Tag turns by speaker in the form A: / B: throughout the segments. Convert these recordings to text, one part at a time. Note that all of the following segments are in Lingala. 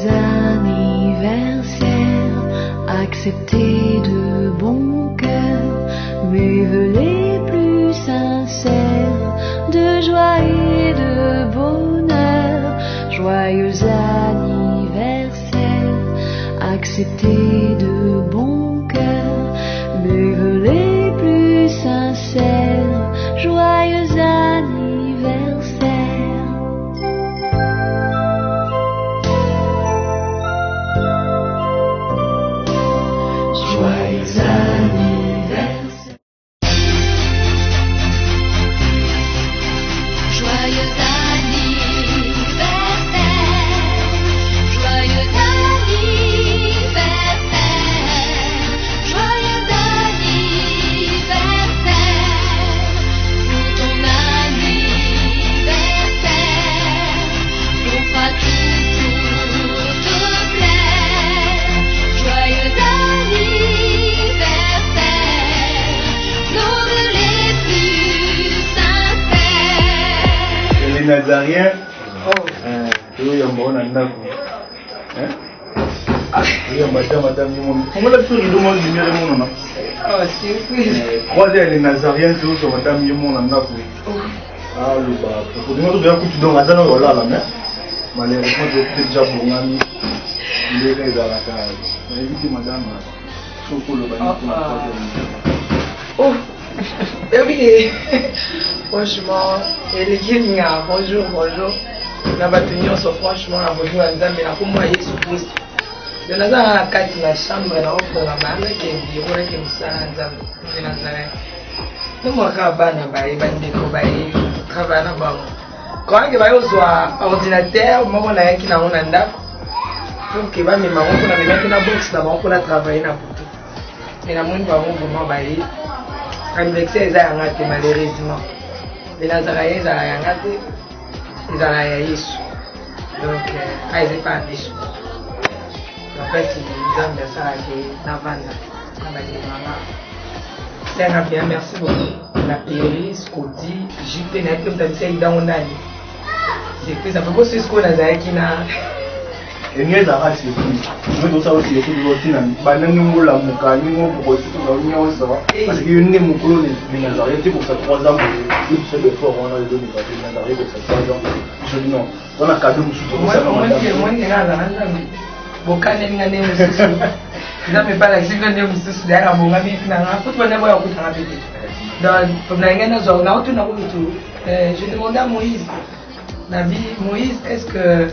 A: anniversaire, acceptez de bon cœur mes vœux les plus sincères de joie et de bonheur. Joyeux anniversaire, acceptez de bon cœur mes vœux les plus sincères. Joyeux anniversaire. Joyeux anniversaire.
B: Joyeux anniversaire. Joyeux anniversaire. Joyeux anniversaire. Pour ton anniversaire, on fera tout pour te plaire. Joyeux anniversaire, nos vœux les plus sincères.
C: Les Nazariens, tu es un bon anaku. Oui, madame, comment la tour du monde numéro mon croisez les Nazariens, tout sur madame Yumon anaku. Ah, le bas. Pour nous, bien que tu donnes à ça, on l'a la main. Malheureusement, je suis déjà pour l'ami. Il est à la case. Mais évitez madame, surtout le bain.
D: Oh, oui, franchement, les Kenya, bonjour. La bataille, franchement, la bonjour à Nzambe, la pour moi, Jésus Christ. De la carte la chambre, la programme, qui est bureau, qui est ça, Nzambe, de Nazareth. Nous, moi, Kabana, Bandeko, travail là-bas. Quand il va y avoir ordinateur, moi, on a qui n'a pas d'âme. Donc, il va me mettre dans la box là-bas pour travailler dans tout. Mais la monde va vraiment bailler. Anniversaire, ils ont raté malheureusement. Les Nazariens, ils ont raté. Ils ont raté. Donc, ils n'ont pas déçu. En fait, ils ont bien ça dans la vente. C'est un bien, merci beaucoup. La Péris, Scotty, JP, comme tu as dit, dans mon année. C'est que ça fait beaucoup de ce qu'on a dit.
C: Et nous avons surprise. Nous avons aussi été routine. Nous avons la mouka, nous avons aussi parce que nous avons les Nazariens pour ça 3 ans. Nous sommes forts, on a les données les Nazariens pour ça 3 ans. Je dis non. On a cadeau nous soutenons ça. Moi,
D: je demandais à Moïse, Moïse, est-ce que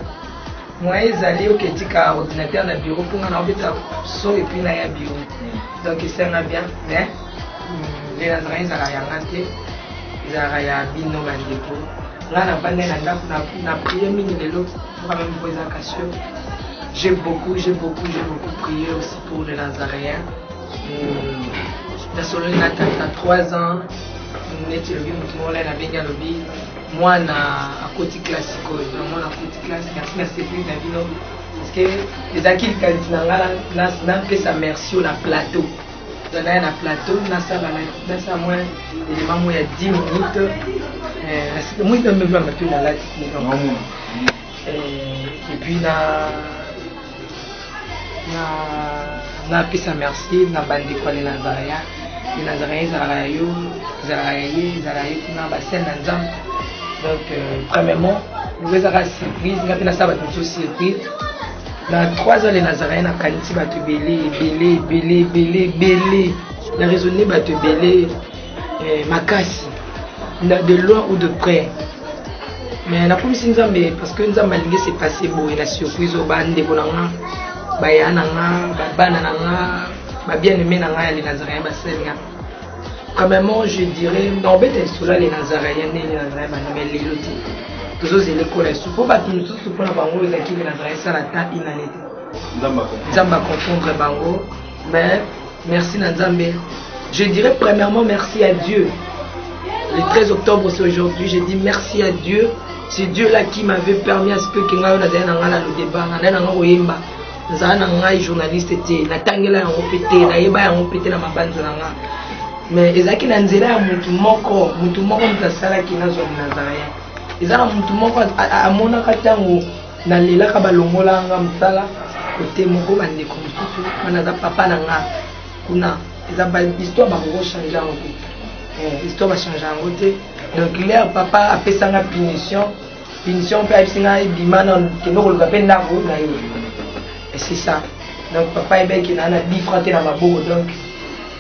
D: Moïse allait au Kétika ordinateur dans le bureau pour un arbitre so et puis dans un bureau. Donc il s'en a bien, mais les Nazariens ils ont raté, ils ont raté nos dépôt. Là on a pas prié mini les autres pour même poser la question. J'ai beaucoup prié aussi pour les Nazariens. La Solène a 3 ans, on est élevé, on a bien galopé. Moi, à côté classique, vraiment à côté classique, merci plus David. Parce que les acquis quand on fait sa merci au plateau. On a un plateau, on a ça moins, il y a 10 minutes. Moi, je me veux mettre dans la et puis, on a fait sa merci, on a bandé quoi les Nazariens. Les Nazariens, ils ont donc, premièrement, nous avons une surprise, nous avons une surprise. Dans 3 ans, les Nazariens ont qualité belé. La raisonnée va te belé, Makassi, de loin ou de près. Mais la première chose, parce que nous avons malgré c'est passé beau, et la surprise au bande de Bonanga, bien aimé les Nazariens, premièrement, je dirais, dans le cela les Nazariens, les Nazariens, mais les lotis. Tous les écoles, il faut pas tout ce qu'on a bango, les acquis, les Nazariens, ça la taille inanité. Zamba confondre bango, mais merci Nzambe. Je dirais premièrement merci à Dieu. Le 13 octobre, c'est aujourd'hui, je dis merci à Dieu. C'est Dieu là qui m'avait permis à ce que Kinga Nazariens n'ait le débat, n'ait pas Oyemba. Nazariens journaliste, n'atangela en pété, n'ayeba en pété dans ma bande. Mais ezaki na nzela ya mutu moko mutasala ki nazo Nazarien ezala mutu moko amonaka tango nalela ka balongola nga msala côté moko bande comme tout banaza papa na nga kuna eza ba histoire ba ko changer en tout histoire ba changer en côté donc l'air papa apesanga punition pe abisinga bimana kendo ko luka pe ndako na yo et c'est ça donc papa ebeki na 10 francs te na maboko donc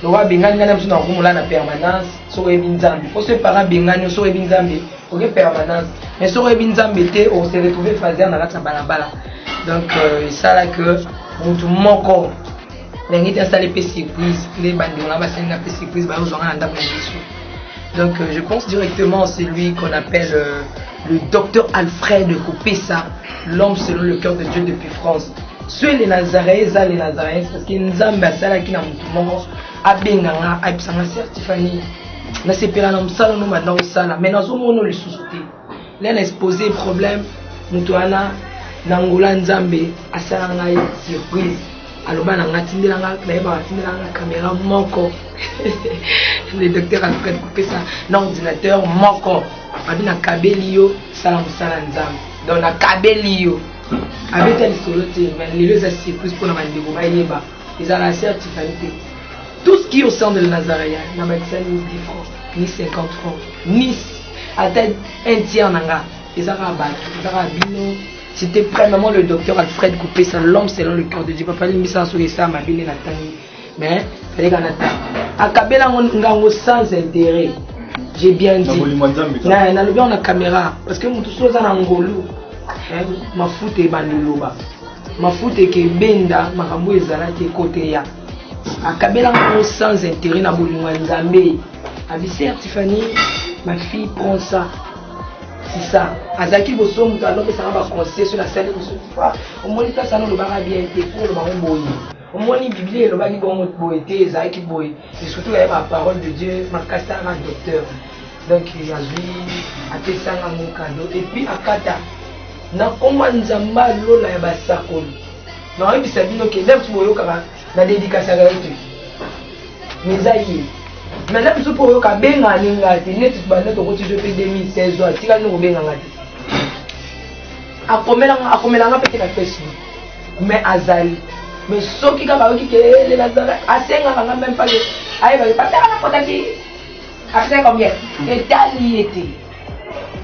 D: loba bengani ngana msuna kumula na permanence so ebinzambi pour ce parent bengani so ebinzambi ok permanence mais so ebinzambi te on se retrouver fazer na kata balabala donc ça là que mutu moko lengi te installer pe surprise les bandi on va senga pe surprise ba ozonga na ndako na donc je pense directement c'est lui qu'on appelle le docteur Alfred Kopesa, l'homme selon le cœur de Dieu depuis France. Ceux les Nazaréens, parce que Nzambe asala ki na mutu moko abenganga abisanga certifié na sepela na msala no maintenant sala mais nazo mono le sous-souté là na exposé problème mutu ana na ngola Nzambe asala ngai surprise aloba na ngatindela nga na yeba atindela nga caméra moko le docteur Alfred Kopesa na ordinateur moko abi na kabeli yo sala msala Nzambe donc na kabeli yo avec elle soloté mais les autres surprises pour la mandego bayeba ils ont la certifié tout ce qui est au sein de Nazaréen na médecin ni 10 francs ni 50 francs ni à tête un tiers nanga ils ont bino c'était premièrement le docteur Alfred Kopesa l'homme selon le cœur de Dieu papa lui ça sur ça ma bine na tani mais fallait qu'on attend akabela ngango sans intérêt j'ai bien dit na le bien on a caméra parce que mutu soza na ngolu mafuta ebaniloba mafuta ke benda makambo ezalaki côté ya akabela ngo sans intérêt na bolingo Nzambe abi certifié ma fille prend ça c'est ça azaki boso mutu alope ça va conseiller sur la scène de ce fois au moins ça non le bara bien été pour le baron boyi au moins ni bible le baki bon boité ezaki boy et surtout la parole de Dieu ma casta na docteur donc il a vu atesanga mon cadeau et puis akata na komba Nzamba lola ya basakoli na obi sabino ke dem tu boyo kaba na dédicace ya yote mezayi mais là tu pour yo ka benga ninga ti net ba net ko ti je fais 2016 wa tika no benga ngati akomela nga pete na Facebook mais azali mais soki ka ba ki ke le Lazare asenga nga même pas ayi ba pas na kota ki après combien etaliété.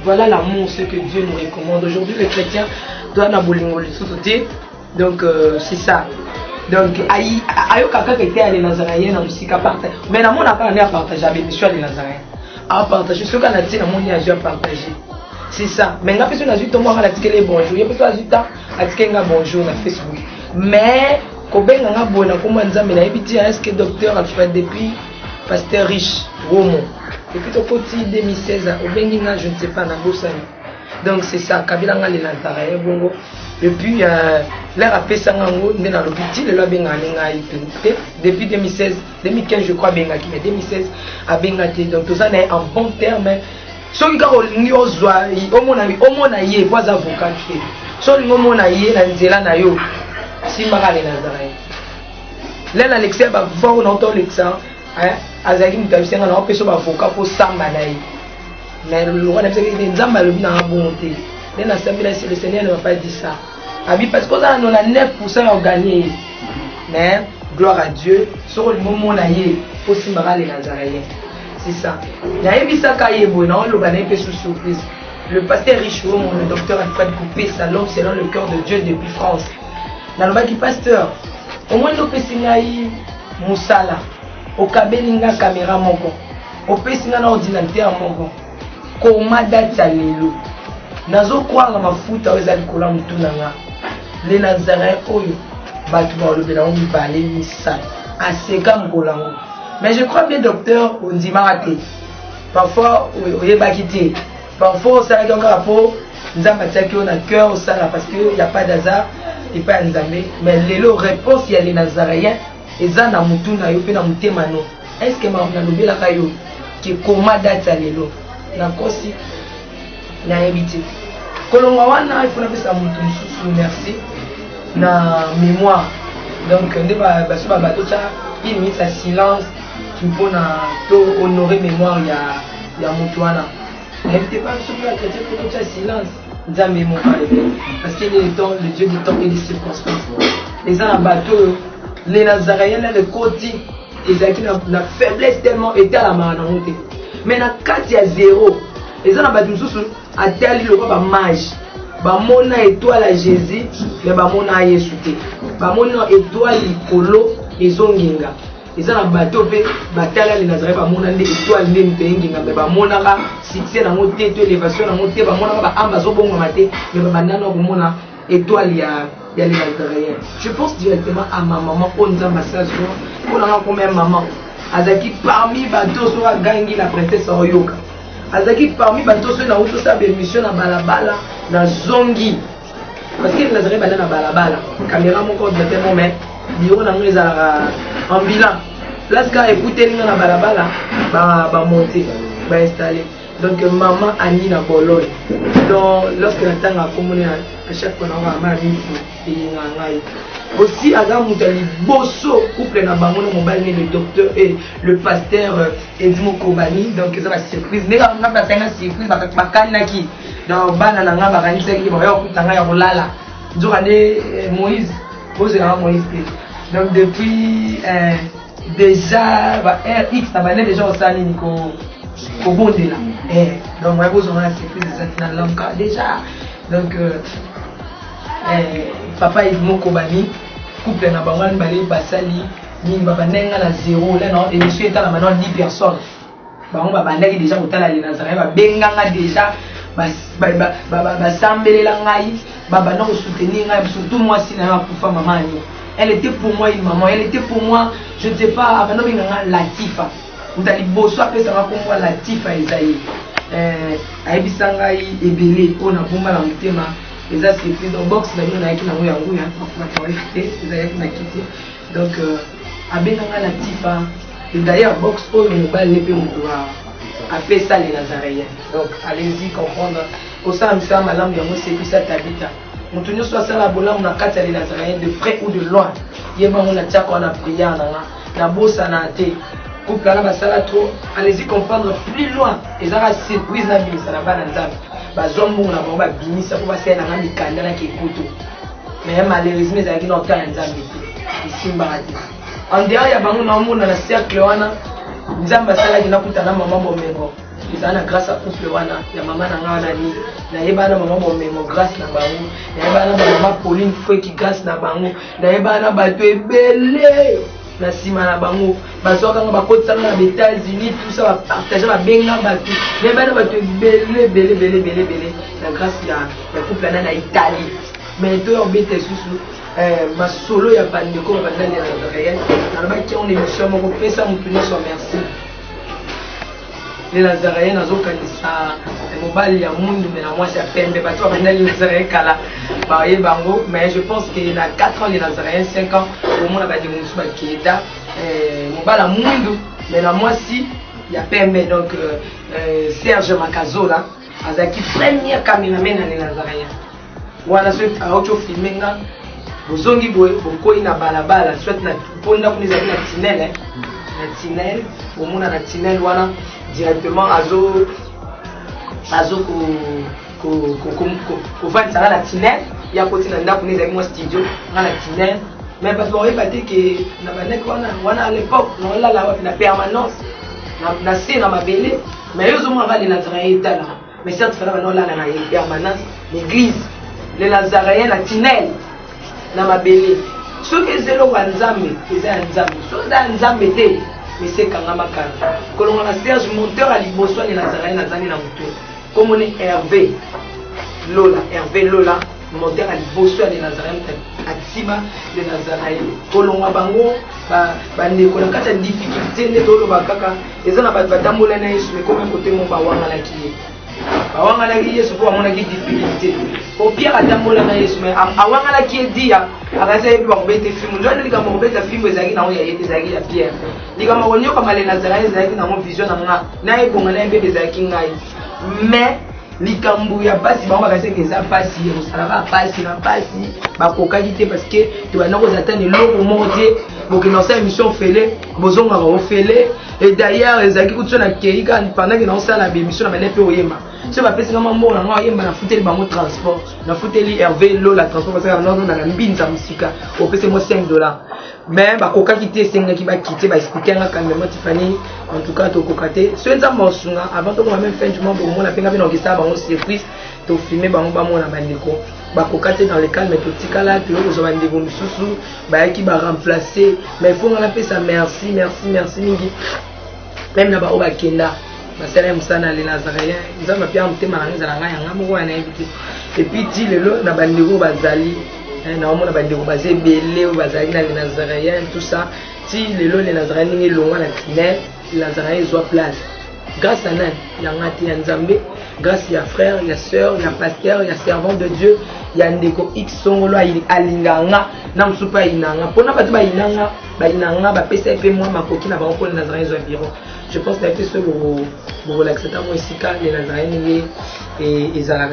D: Voilà l'amour, ce que Dieu nous recommande. Aujourd'hui, les chrétiens doivent n'abolir le sous-sauter. Donc, c'est ça. Donc, aïe, kaka qui était à les Nazaréens, dans le sika partage. Mais dans mon appel, on est à partager avec les Nazaréens. À partager. Ce qu'on a dit, dans mon lien, à partager. C'est ça. Mais quand on a dit, on a dit bonjour. Il y a personne qui a dit bonjour sur Facebook. Mais, quand on a dit, on a dit, est-ce que docteur Alfred depuis pasteur riche, Romo. Et puis au côté 2016, au Benguina, je ne sais pas, dans Bossani. Donc c'est ça, Kabila nga les Nazaréens, bongo. Et puis l'air a fait ça dans le petit, le loi Benga depuis 2016, 2015 je crois Benga qui mais 2016 à Bengati. Donc tout ça est en bon terme. Ceux qui ont eu au moins aïe, pas avocat. Ceux qui ont aïe, la Nzela na yo, si mara les Nazaréens. Là l'Alexia va voir on entend l'exemple. Azaki mutabisenga na opeso ba avocat pour samba na yi mais le roi n'aime que Nzamba le bien en bonté les na sambila le Seigneur ne va pas dire ça abi parce qu'on a 9% à gagner mais gloire à Dieu sur le moment na yi pour simara les Nazaréens c'est ça na yebisa ka yebo na lo bana pe sous surprise le pasteur Richaud le docteur Alfred Kopesa l'homme selon le cœur de Dieu depuis France na lo baki pasteur au moins lo pesinga yi musala au kabelinga caméra moko au pesinga na ordinateur moko koma date ya lelo nazo kwanga mafuta oza likola mutunanga les Nazaréens oyo batu ba lobela on mibale misala aseka mkolango mais je crois bien docteur ondimaka te parfois oyebaki te parfois osalaki encore po Nzambe atiaki na cœur osala parce que y a pas d'hasard et pas Nzambe mais lelo réponse ya les Nazaréens eza na mutu na yo pe na mutema no est-ce que ma lobela ka yo ki koma date lelo na kosi na éviter kolonga wana il faut na pesa mutu mususu merci na mémoire donc nde ba so ba bato cha une minute à silence pour na to honorer mémoire ya mutu wana n'invitez pas sur la chrétien pour cha silence Nzambe mon père, parce qu'il est le temps, le Dieu du temps et des circonstances. Les gens en bateau, les Nazaréens, le côté, ils ont la faiblesse tellement était à la main. Mais dans 4 il y a 0. Les gens en bateau, à tel il y a mage. Bamona étoile à Jésus, mais bamona à Yesu. Bamona étoile likolo ezonginga. Les gens en bateau, batala les Nazaréens, bamona étoile n'entenginga, mais bamona la succès dans mon tête, élévation dans mon tête, bamona ba ambazo bon maté, mais banana bamona étoile ya les Nazaréens. Je pense directement à ma maman, Onza Massage, on a combien maman. Azaki parmi bateau sur la gangi la princesse Oyoka. Azaki parmi bateau sur la auto sa mission na balabala na zongi. Parce que les Nazaréens bana na balabala. Caméra mon code de témoin mais bureau na ngeza ambulant. Place ka écouter na balabala ba monter, ba installer. Donc maman Annie na Bologne. Donc lorsque la temps a communé à chaque fois on a mari et ngai. Aussi Adam Moutali Bosso couple na bango na mobile le docteur et le pasteur Edmo Kobani. Donc ça va surprise. Nega nga ba tanga surprise ba kanaki. Donc bana na nga ba kanisa ki ba yo kutanga ya kolala. Nzokane Moïse, Moïse na Moïse. Donc depuis déjà RX na bana déjà au sali niko au bon de là. Donc moi vous on a surprise de l'homme déjà. Donc papa Edmo Kobani couple na bango balé basali ni baba nenga na 0 là non et monsieur est à la maintenant 10 personnes. Bango baba ndaki déjà kotala les Nazaréens ba benganga déjà ba sambelela ngai baba na soutenir ngai surtout moi si na kufa maman. Elle était pour moi une maman, elle était pour moi, je ne sais pas, avant de Latifa. Vous allez bosser après ça va pour moi Latifa Isaïe. Aibisanga ebele on a bomba la mutema. Les as c'est pris dans box la nous na qui na ngo yango ya pour éviter les aïe na quitté. Donc abenanga Latifa et d'ailleurs box on ne va lever mon droit. A fait ça les Nazaréens. Donc allez-y comprendre. Au sein de ça malam yango c'est puis ça t'habite. Nous tenons soit ça la bola on a quatre les Nazaréens de près ou de loin. Yeba on a tia qu'on a prié na bossa na té. Couple là basala trop. Allez-y comprendre plus loin. Et ça va surprise na bimisa na bana nzambe. Bazombo na bomba bimisa pour passer na ngami kanda na kekuto. Mais malheureusement ça qui n'entend nzambe ici mbarati. En dehors ya bango na mona na cercle wana nzambe sala ki na kutana maman bomengo. Izana grâce à couple wana ya maman na ngana ni na yeba na maman bomengo grâce na bango. Na yeba na maman Pauline foi qui grâce na bango. Na yeba na bato ebele. Na sima na bango basoka nga bakotisa na États-Unis tout ça va partager ba benga bato mais bana bato belé la grâce ya couple na Italie mais to obete susu ma solo ya bandeko ba bandali na Nazaréens na ba ki on émission moko pesa mutunya so merci les Nazaréens nazo kanisa mobile ya mundu mais na moi c'est pembe bato ba bandali Nazaréens kala ba yebango mais je pense que na 4 ans les Nazaréens 5 ans au moins ba dimusu ba kieda mobile mundu mais na moi si ya pembe donc Serge Makazola azaki première cameraman na les Nazaréens wana soit a auto filminga bozongi boye bokoi na balabala soit na ponda kuniza na tunnel na tunnel au moins na tunnel wana directement azo ko vendre ça la tunnel ya côté na ndako neza moi studio na la tunnel mais parce qu'on répétait que na banek wana à l'époque on là la permanence na c'est na mabele mais eux ont va les Nazaréens là mais certes fallait on là na permanence l'église les Nazaréens la tunnel na mabele ce que c'est le wanzambe c'est un nzambe so da nzambe te mais c'est quand même makana kolonga na Serge monteur à liboso les Nazaréens nazali na mutu comme on est Hervé Lola monteur à liboso les Nazaréens atima les Nazaréens kolonga bango ba ndeko na kata difficulté ne tolo bakaka ezana ba batambola na Yesu mais comme côté mon ba wanga la kiye awanga la Yesu pour amona ki difficulté au pire atambola na Yesu mais awanga la kiye dia akaza yebi ba mbete film ndio ndika mo mbete film ezaki na oya yete ezaki ya Pierre ndika ma wonyo kama les Nazaréens ezaki na mo vision na nga na ebonga na mbete ezaki ngai mais likambu ya basi bango bakasenge eza pasi osalaka pasi na pasi bakokaki te parce que tu vas nako zatana eloko monte bokina osala émission fele bozongaka ofele et d'ailleurs ezalaki kutsona keika pendant que na osala bémission na bane pe oyemba so ba pesi ngama mbona nga yemba na futeli bango transport na futeli Hervé lo la transport parce que non na mbinza musika au pesi mo $5 mais ba koka kité senga ki ba kité ba expliquer nga calmement Tiffany en tout cas to kokaté so enza mosunga avant to même fin du mois bo mona penga bino kisa bango surprise to filmer bango ba mona bandeko ba kokaté dans le calme to tikala to ko zo bandeko mususu ba ki ba remplacer mais il faut nga la pesa merci mingi même na ba o ba kenda basala musana les Nazaréens ils ont pia mutema na nza nga yanga moko na invité et puis ti lelo na bandeko bazali na omona bandeko bazebele bazali na les Nazaréens tout ça ti lelo les Nazaréens ningi longa na tunnel les Nazaréens ils ont place grâce à nan yanga ti nzambe grâce ya frère ya sœur ya pasteur ya servant de Dieu ya ndeko X songolo alinganga na musupa inanga pona batu ba inanga ba pesa pe moi makoki na ba ko les Nazaréens ils ont bureau. Je pense que c'est le relaxer moi ici quand les Nazaréens et ils ont la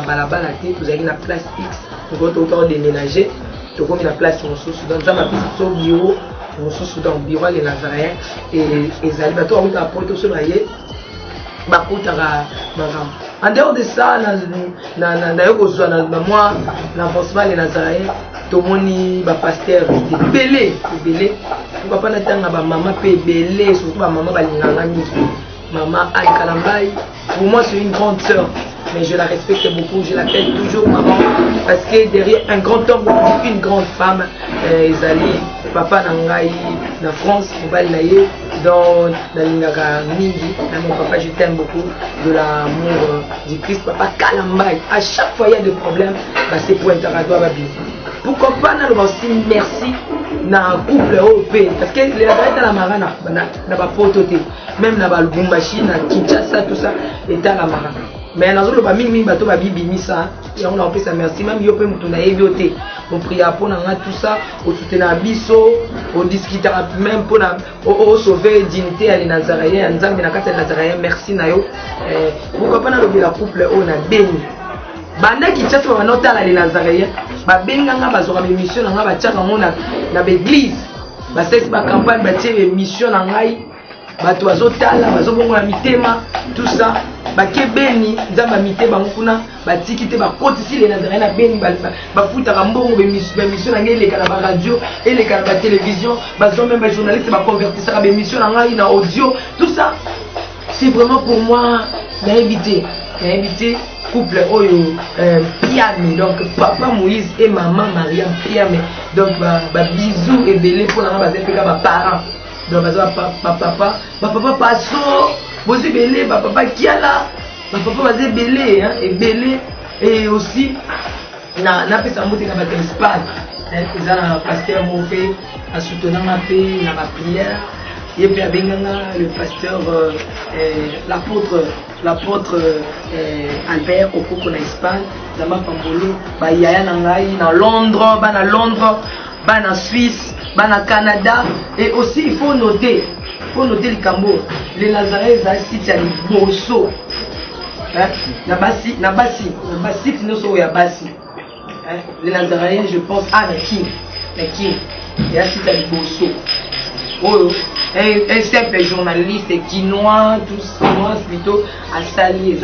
D: balabala vous avez la place X vous avez autant déménager tu as la place dans le dans ma petite bureau dans le bureau les Nazaréens et ils allaient toi on t'a apporté sur la en dehors de ça moi l'avancement les Nazaréens tout le monde va pasteur belé pourquoi pas n'attendre ba maman pe belé surtout ba maman balinganga mingi maman Anne Kalambai pour moi c'est une grande sœur mais je la respecte beaucoup je l'appelle toujours maman parce que derrière un grand homme une grande femme ezali papa nangai na France mobali na ye dans la lingaka mingi na mon papa je t'aime beaucoup de l'amour du Christ papa Kalambai à chaque fois il y a des problèmes bah c'est pour interrogatoire ba bien pourquoi pas na le aussi merci na couple européen parce que les Nazaréens dans la marana na ba pototé même na ba Lubumbashi na Kinshasa tout ça et dans la marana mais na zolo ba mingi bato ba bibimisa ya on a fait ça merci même yo pe mutu na ebioté on prie pour na tout ça au soutenir biso on discuter même pour na au sauver dignité à les Nazaréens nzambe na kata les Nazaréens merci na yo pourquoi pas na le la couple on a béni banda Kinshasa ba notala les Nazaréens ba benganga bazora be mission nga ba tiaka ngona na l'église ba sesi ba campagne ba tie mission na ngai bato bazotala bazobongola mitema tout ça ba kebeni nzamba mitema nguna ba tikite ba kotisi les Nazaréens na beni ba futaka mbongo be mission na ngai eleka na ba radio eleka na ba télévision bazo même ba journaliste ba convertissaka be mission na ngai na audio tout ça c'est vraiment pour moi d'inviter couple oyo Piame donc papa Moïse et maman Maria Piame donc ba bisous et belé pour la base peka ba parents donc papa passo bosi belé papa kiala papa base belé hein et belé et aussi na pesa mbote na ba Espagne ils ont pasteur Mofé à soutenir ma paix na ba prière et puis à Benganga le pasteur l'apôtre Albert Okoko na Espagne Zama Pambolo ba yaya na ngai na Londres ba na Suisse ba na Canada et aussi il faut noter le Cambo les Nazaréens za site ya liboso na basi no so ya basi les Nazaréens je pense à na King ya site ya liboso oh un simple journaliste quinois plutôt à sali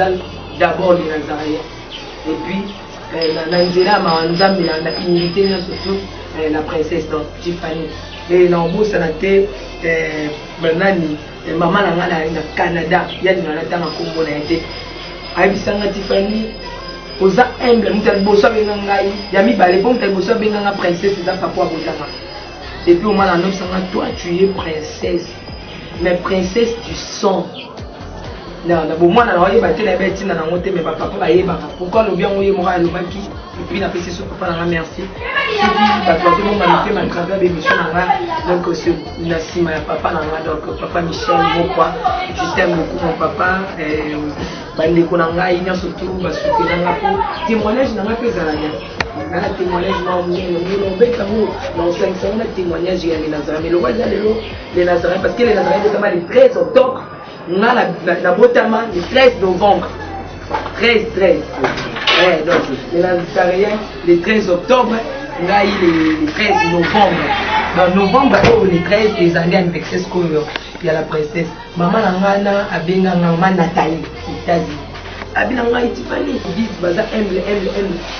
D: d'abord les Nazaréens et puis Nanzela Manzambe na humilité surtout la princesse donc Tiffany et na obo sanate banani maman na Canada ya na tanga kombo na été abisanga Tiffany oza humble mutal boso benga ngai ya mibale bon mutal boso benga princesse za papa bozanga. Et puis au moins, toi tu es princesse, mais princesse du sang. Non, moi, je suis mais papa, pourquoi le bien, et puis la PC sur papa, merci. Donc, c'est papa, donc papa Michel, je t'aime beaucoup, mon papa. Surtout, témoignage, témoignage dans 500 témoignage les Nazaréens mais le roi les Nazaréens parce que les Nazaréens notamment le 13 octobre on a la Botama le 13 novembre 13 donc les Nazaréens le 13 octobre on a le 13 novembre dans novembre le 13 les années anniversaires il y a la princesse maman Nangana a Benanga Nathalie États-Unis Abinanga Tiffany, ils disent baza humble,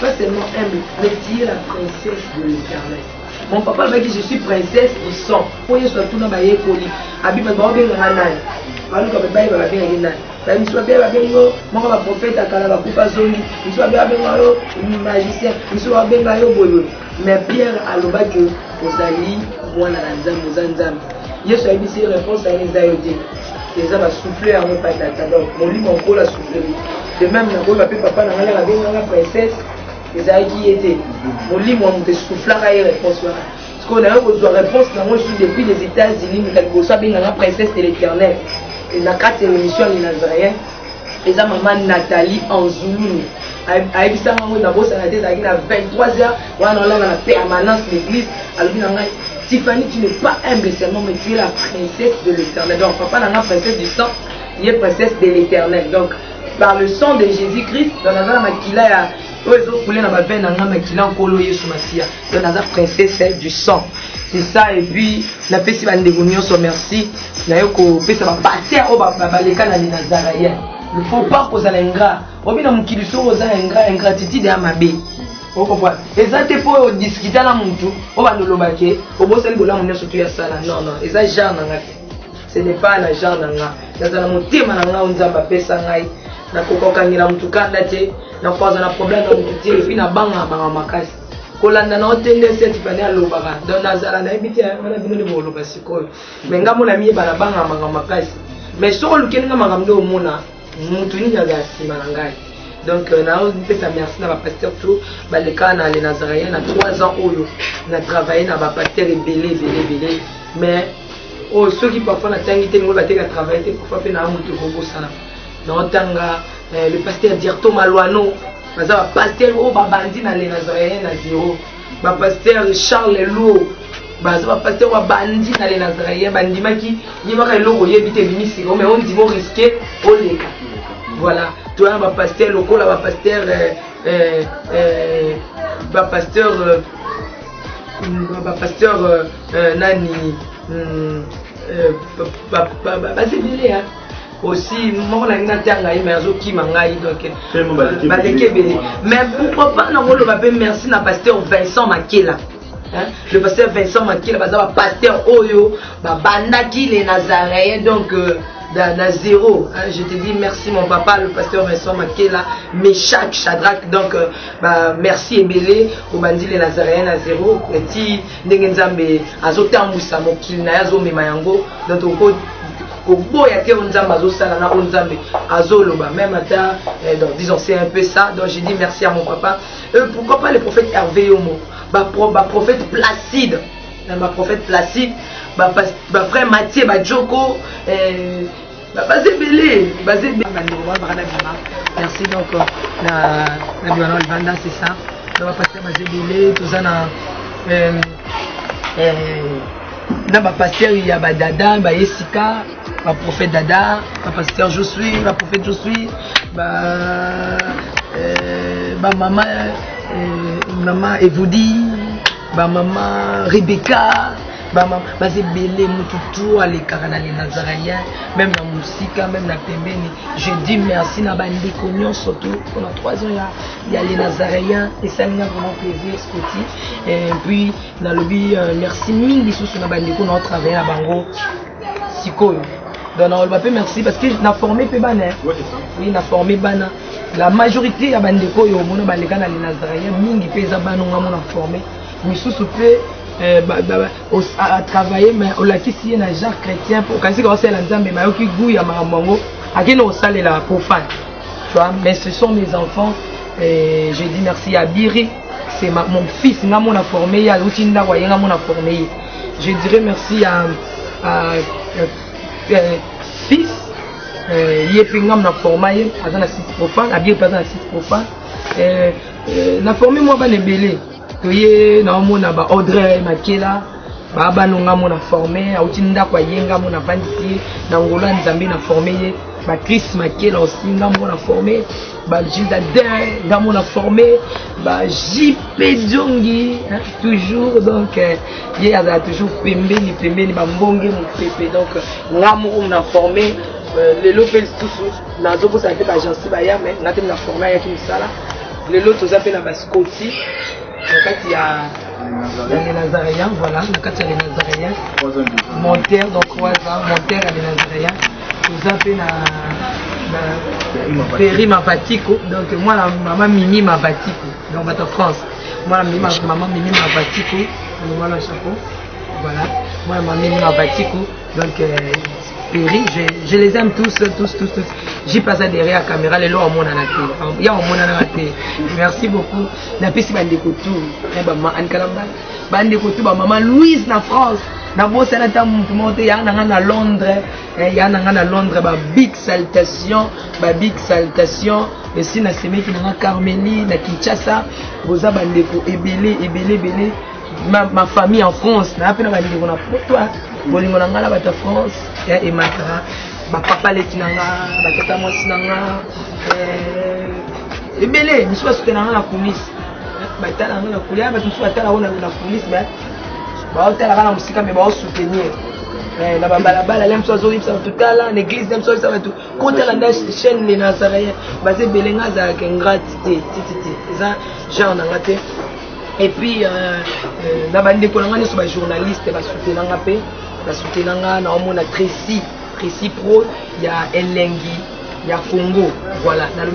D: pas seulement humble, mais tu es la princesse de l'Éternel. Mon papa m'a dit je suis princesse du sang. Pour y soit tout dans ma école. Abima ba bien ngana. Balu ka ba ba bien ngana. Ba mi soit bien ba bien ngo, mon ba prophète akala ba kupa zongi. Mi soit bien ba ngalo, magicien, mi soit bien ngayo boyo. Mais Pierre aloba que ozali mwana na nzambe ozanzambe. Yesu a dit c'est réponse à Isaïe dit. Les hommes a soufflé en pas tata donc mon lit mon col a soufflé. De même na ko ba papa na ngala ba bien ngala princesse. Isaïe qui était mon lit moi me souffler à réponse. Parce qu'on a eu besoin de réponse moi je suis depuis les États-Unis mais quelque chose bien la princesse de l'Éternel. Et la carte émission les Nazaréens. Et ça maman Nathalie en Zulu. Avec ça on d'abord ça a été à 23h on a la permanence de l'église alors Tiffany, tu n'es pas humble seulement, mais tu es la princesse de l'Éternel. Donc, papa n'a pas princesse du sang, tu es princesse de l'Éternel. Donc, par le sang de Jésus-Christ, dans la maquilla, la princesse du sang. C'est ça, et puis, la paix, c'est une son merci. Il ne faut pas qu'on ait l'ingrat. On a un ingratitude à ma baie. Et ça te pour discuter là mon tout on va nous l'obéir au bout c'est le là mon surtout ya ça non et ça genre nanga ce n'est pas la genre nanga ça na mutima nanga unzamba pesa ngai na kokokangila mtu kanda te na kwaza na problème na mtu tie puis na banga makasi kolanda na otende cette Tiffany alobaka donc nazala na ebiti na bino de bolo basiko mais ngamo na miye bana banga makasi mais so lukenga makamdo mona mtu ni ya sima ngai. Donc, on a merci à pasteur tout, les cas les Nazaréens, à 3 ans, on a travaillé dans pasteur belé. Mais ceux qui parfois ont été travaillé, parfois on a le pasteur Dirto Malouano, le pasteur Bandi dans les Nazaréens à 0, le pasteur Charles Lou, le pasteur Bandi dans les Nazaréens, Bandimaki, il va y avoir mais on dit risquer au légal. Voilà, tu as un pasteur local, un pasteur Nani, c'est bien, aussi, moi, on a qui mangaï, donc, mais pourquoi pas, on va merci à pasteur Vincent Makela. Le pasteur Vincent Makela, pasteur Oyo, Bandaki les Nazaréens, donc, dans zéro, je te dis merci mon papa, le pasteur Vincent Makela, Meshach, Shadrach, donc merci Ebele, au bandi les Nazaréens à zéro, et Ndengenzambe, Azotambusa, Mokil, Nayazo, Memayango, donc au beau yake Onzambe, Azosalana, Onzambe, Azoloba, même à disons c'est un peu ça, donc j'ai dit merci à mon papa. Pourquoi pas le prophète Hervé Yomo, prophète Placide, ma prophète Placide, frère Mathieu, Joko, basé belé. Merci donc la Vanda c'est ça. On va passer basé belé, tout ça na pasteur il y a Dada, Yesika, prophète Dada, pasteur Josui, prophète Josui, maman Evoudi, maman Rebecca. Basé belé mututu à l'écarana les Nazaréens, même la musique, même la pembeni. Je dis merci na bandi cognon surtout pendant 3 ans il y a les Nazaréens et ça m'a vraiment plaisir Scotty. Et puis dans le lobby merci mille sous na bandi qu'on a travaillé à Bango Siko. Donc on va pas merci parce que n'a formé pe bana. Oui, n'a formé bana. La majorité ya bandi ko yo mona baleka na les Nazaréens mingi pesa bana on a formé. Mais sous pe à travailler mais on l'a quitté un genre chrétien pour quand c'est comme ça l'ensemble mais qui gouille à mamango à qui nous salle la profane tu vois mais ce sont mes enfants et je dis merci à Biri c'est mon fils n'a mon a formé à l'outinda voyez n'a mon a formé je dirais merci à fils yepingam na formé à dans la site profane à bien présent la site profane na formé moi ba nebelé toye na mona ba Audrey Makela ba nonga mona formé autinda kwa yenga mona vandisi na ngola nzambe na formé ba Chris Makela aussi nga mona formé ba Gilda Den nga mona formé ba JP Djongi toujours donc il y a toujours pembeni ba mbonge mon pépé donc nga mona formé les lots fait tous nazo pour ça fait pas gentil ba ya mais ngate na former ya qui sala les lots tous appellent la Scotty en fait il y a les Nazaréens voilà quand il y a les Nazaréens Monterre donc 3 ans Monterre à les Nazaréens tous appellent na Péri Mapatiko donc moi la maman Mimi Mapatiko donc en France moi la maman Mimi Mapatiko moi le chapeau voilà moi la maman Mimi Mapatiko donc Péri, je les aime tous. J'ai passé derrière la caméra, les lots à mon anaté. Il y a un mon anaté. Merci beaucoup. Na pesi bande kotou. Maman Anne Kalamba. Bande kotou, maman Louise na France. Na bosse na tam monter ya na Londres. Ya na Londres ba big salutation, Et si na semi ki na Carmélie, na Kinshasa, boza bande ko ebele. Ma famille en France, na appelle bande ko na toi. Bolingo na ngala bata France et matara ba papa letinanga ba tata mwasi nanga ebele miso soutenanga na police ba tala na kulia ba miso tala ona na police ba tala kana musika mais ba soutenir na ba balabala lem so zori ça tout là l'église lem so ça va tout quand la chaîne les Nazaréens ba c'est belenga za ke ngratité ça genre na ngate et puis na bande ko nanga ni so ba journaliste ba soutenanga pe la soutenanga na omona Tracy Pro il y a Elengi il y a Congo voilà dans le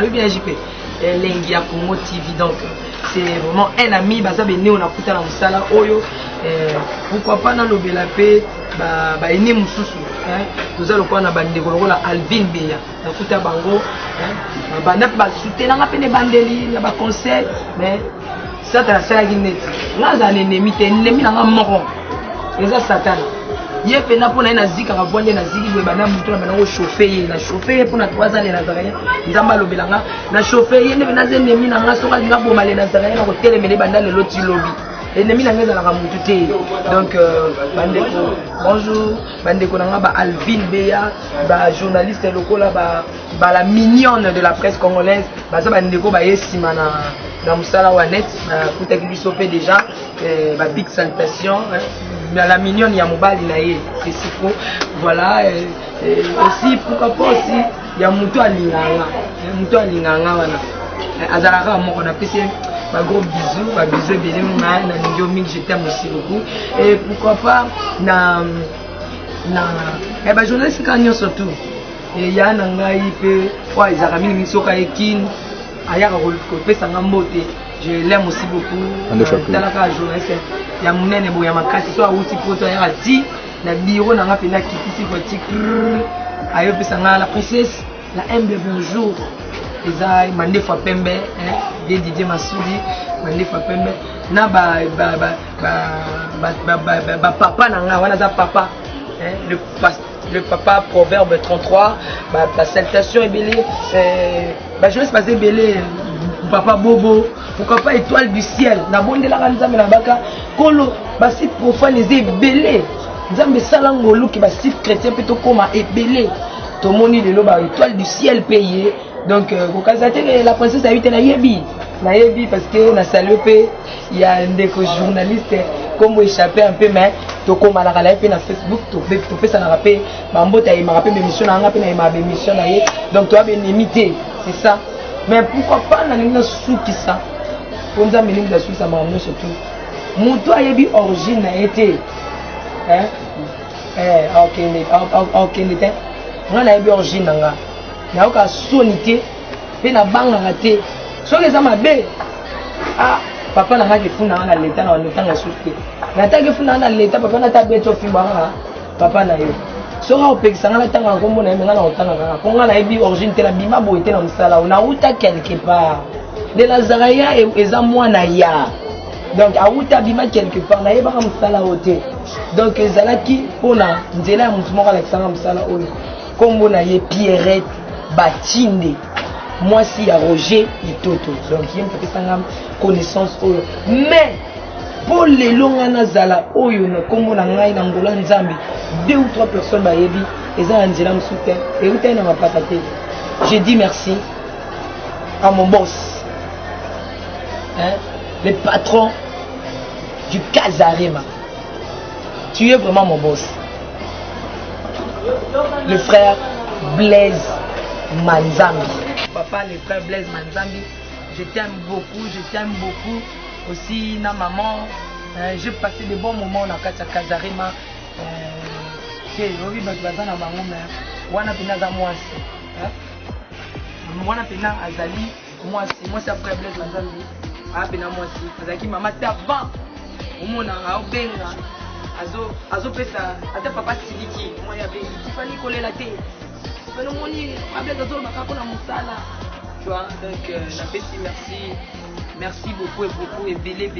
D: bien JP Elengi ya Congo TV donc c'est vraiment un ami baza bene on a kuta na musala oyo pourquoi pas na lobela pe ba ene mususu nous allons quoi na bande ko la Alvin Beya na kuta bango banda ba soutenanga pe ne bandeli na ba conseil mais ça ta sala gineti ngaza ennemi te ennemi na moko eza satana ye pena pona na zika ka bonde na ziki be bana mutu na bana chauffer na chauffer pona 3 ans les Nazaréens nzamba lobelanga na chauffer ye ne bena ennemi na nga soka nga boma les Nazaréens na ko telemele banda le loti lobby ennemi na ngeza la mutu te donc bandeko bonjour bandeko na nga ba Alvin Beya ba journaliste lokola ba la mignonne de la presse congolaise ba ça bandeko ba yesima na musala wa net kuta ki biso pe déjà ba big salutation la mignonne ya mobali na ye c'est si faux voilà aussi pourquoi pas aussi ya mutu alinganga wana azalaka moko na pesi ba gros bisous belé na ningyo mingi je t'aime aussi beaucoup et pourquoi pas na ba journaliste kanyo surtout et ya na ngai pe wa ezaka mingi soka ekin ayaka ko pesa ngambote je l'aime aussi beaucoup talaka journaliste ya munene boya makasi so awuti poto ya ti na bureau na ngapi na kitisi ko tikr ayo pesa ngala princesse la humble bonjour eza mande fois pembe Didier Massoudi mande fois pembe na ba papa na nga wana za papa le papa proverbe 33 ba salutation ebele je laisse passer belé papa Bobo pourquoi pas étoile du ciel na bondela ka nzambe na baka kolo ba site profane eze belé nzambe salango luki ba site chrétien peut koma ebele to moni lelo ba étoile du ciel payé donc kokazate la princesse a eu na yebi parce que na salué pe il y a des journalistes comme échappé un peu mais to koma la kala pe na Facebook to pe ça na rapé ba mbota y ma rapé émission na nga pe na ma émission na ye donc toi bien imité c'est ça mais pourquoi pas na ninga souki ça pour nous amener la Suisse à m'amener surtout muto ayebi origine na été ok n'était on a yebi origine nga na oka sonité pe na banga te so les amabe papa na ngaki funa na l'état na ndanga souki na tangi funa na l'état papa na tabeto fimba papa na yo so ka opekisa ngala tanga kombo na ngala otanga kaka ko ngala yebi origine te la bima bo ete na musala na uta quelque part de Nazaréens eza mwana ya donc auta bima quelque part na yeba ka musala ote donc ezalaki pona nzela ya mutu moko alakisanga musala oyo kombo na ye Pierrette Batinde mwasi ya Roger Itoto donc ye mpekisanga connaissance oyo mais pour les longs nazala oyo na kombo na ngai na ngola nzambe 2 ou 3 personnes ba yebi eza nzela msuta et uta na mapata te je dis merci à mon boss le patron du Casarema tu es vraiment mon boss le frère Blaise Manzambi. Papa, le frère Blaise Manzambi, je t'aime beaucoup, aussi na maman. J'ai passé de bons moments dans Katia Kazarima. Obi baza na bango mais wana pena za mwasi. Wana pena azali mwasi après Blaise Manzambi. Pena mwasi azaki mama te avant. Omona aobenga azo pesa ata papa siliki moya bengi tifani kolela te. Pena moni Blaise azo makako na musala. Tu vois, donc la petite merci beaucoup et belé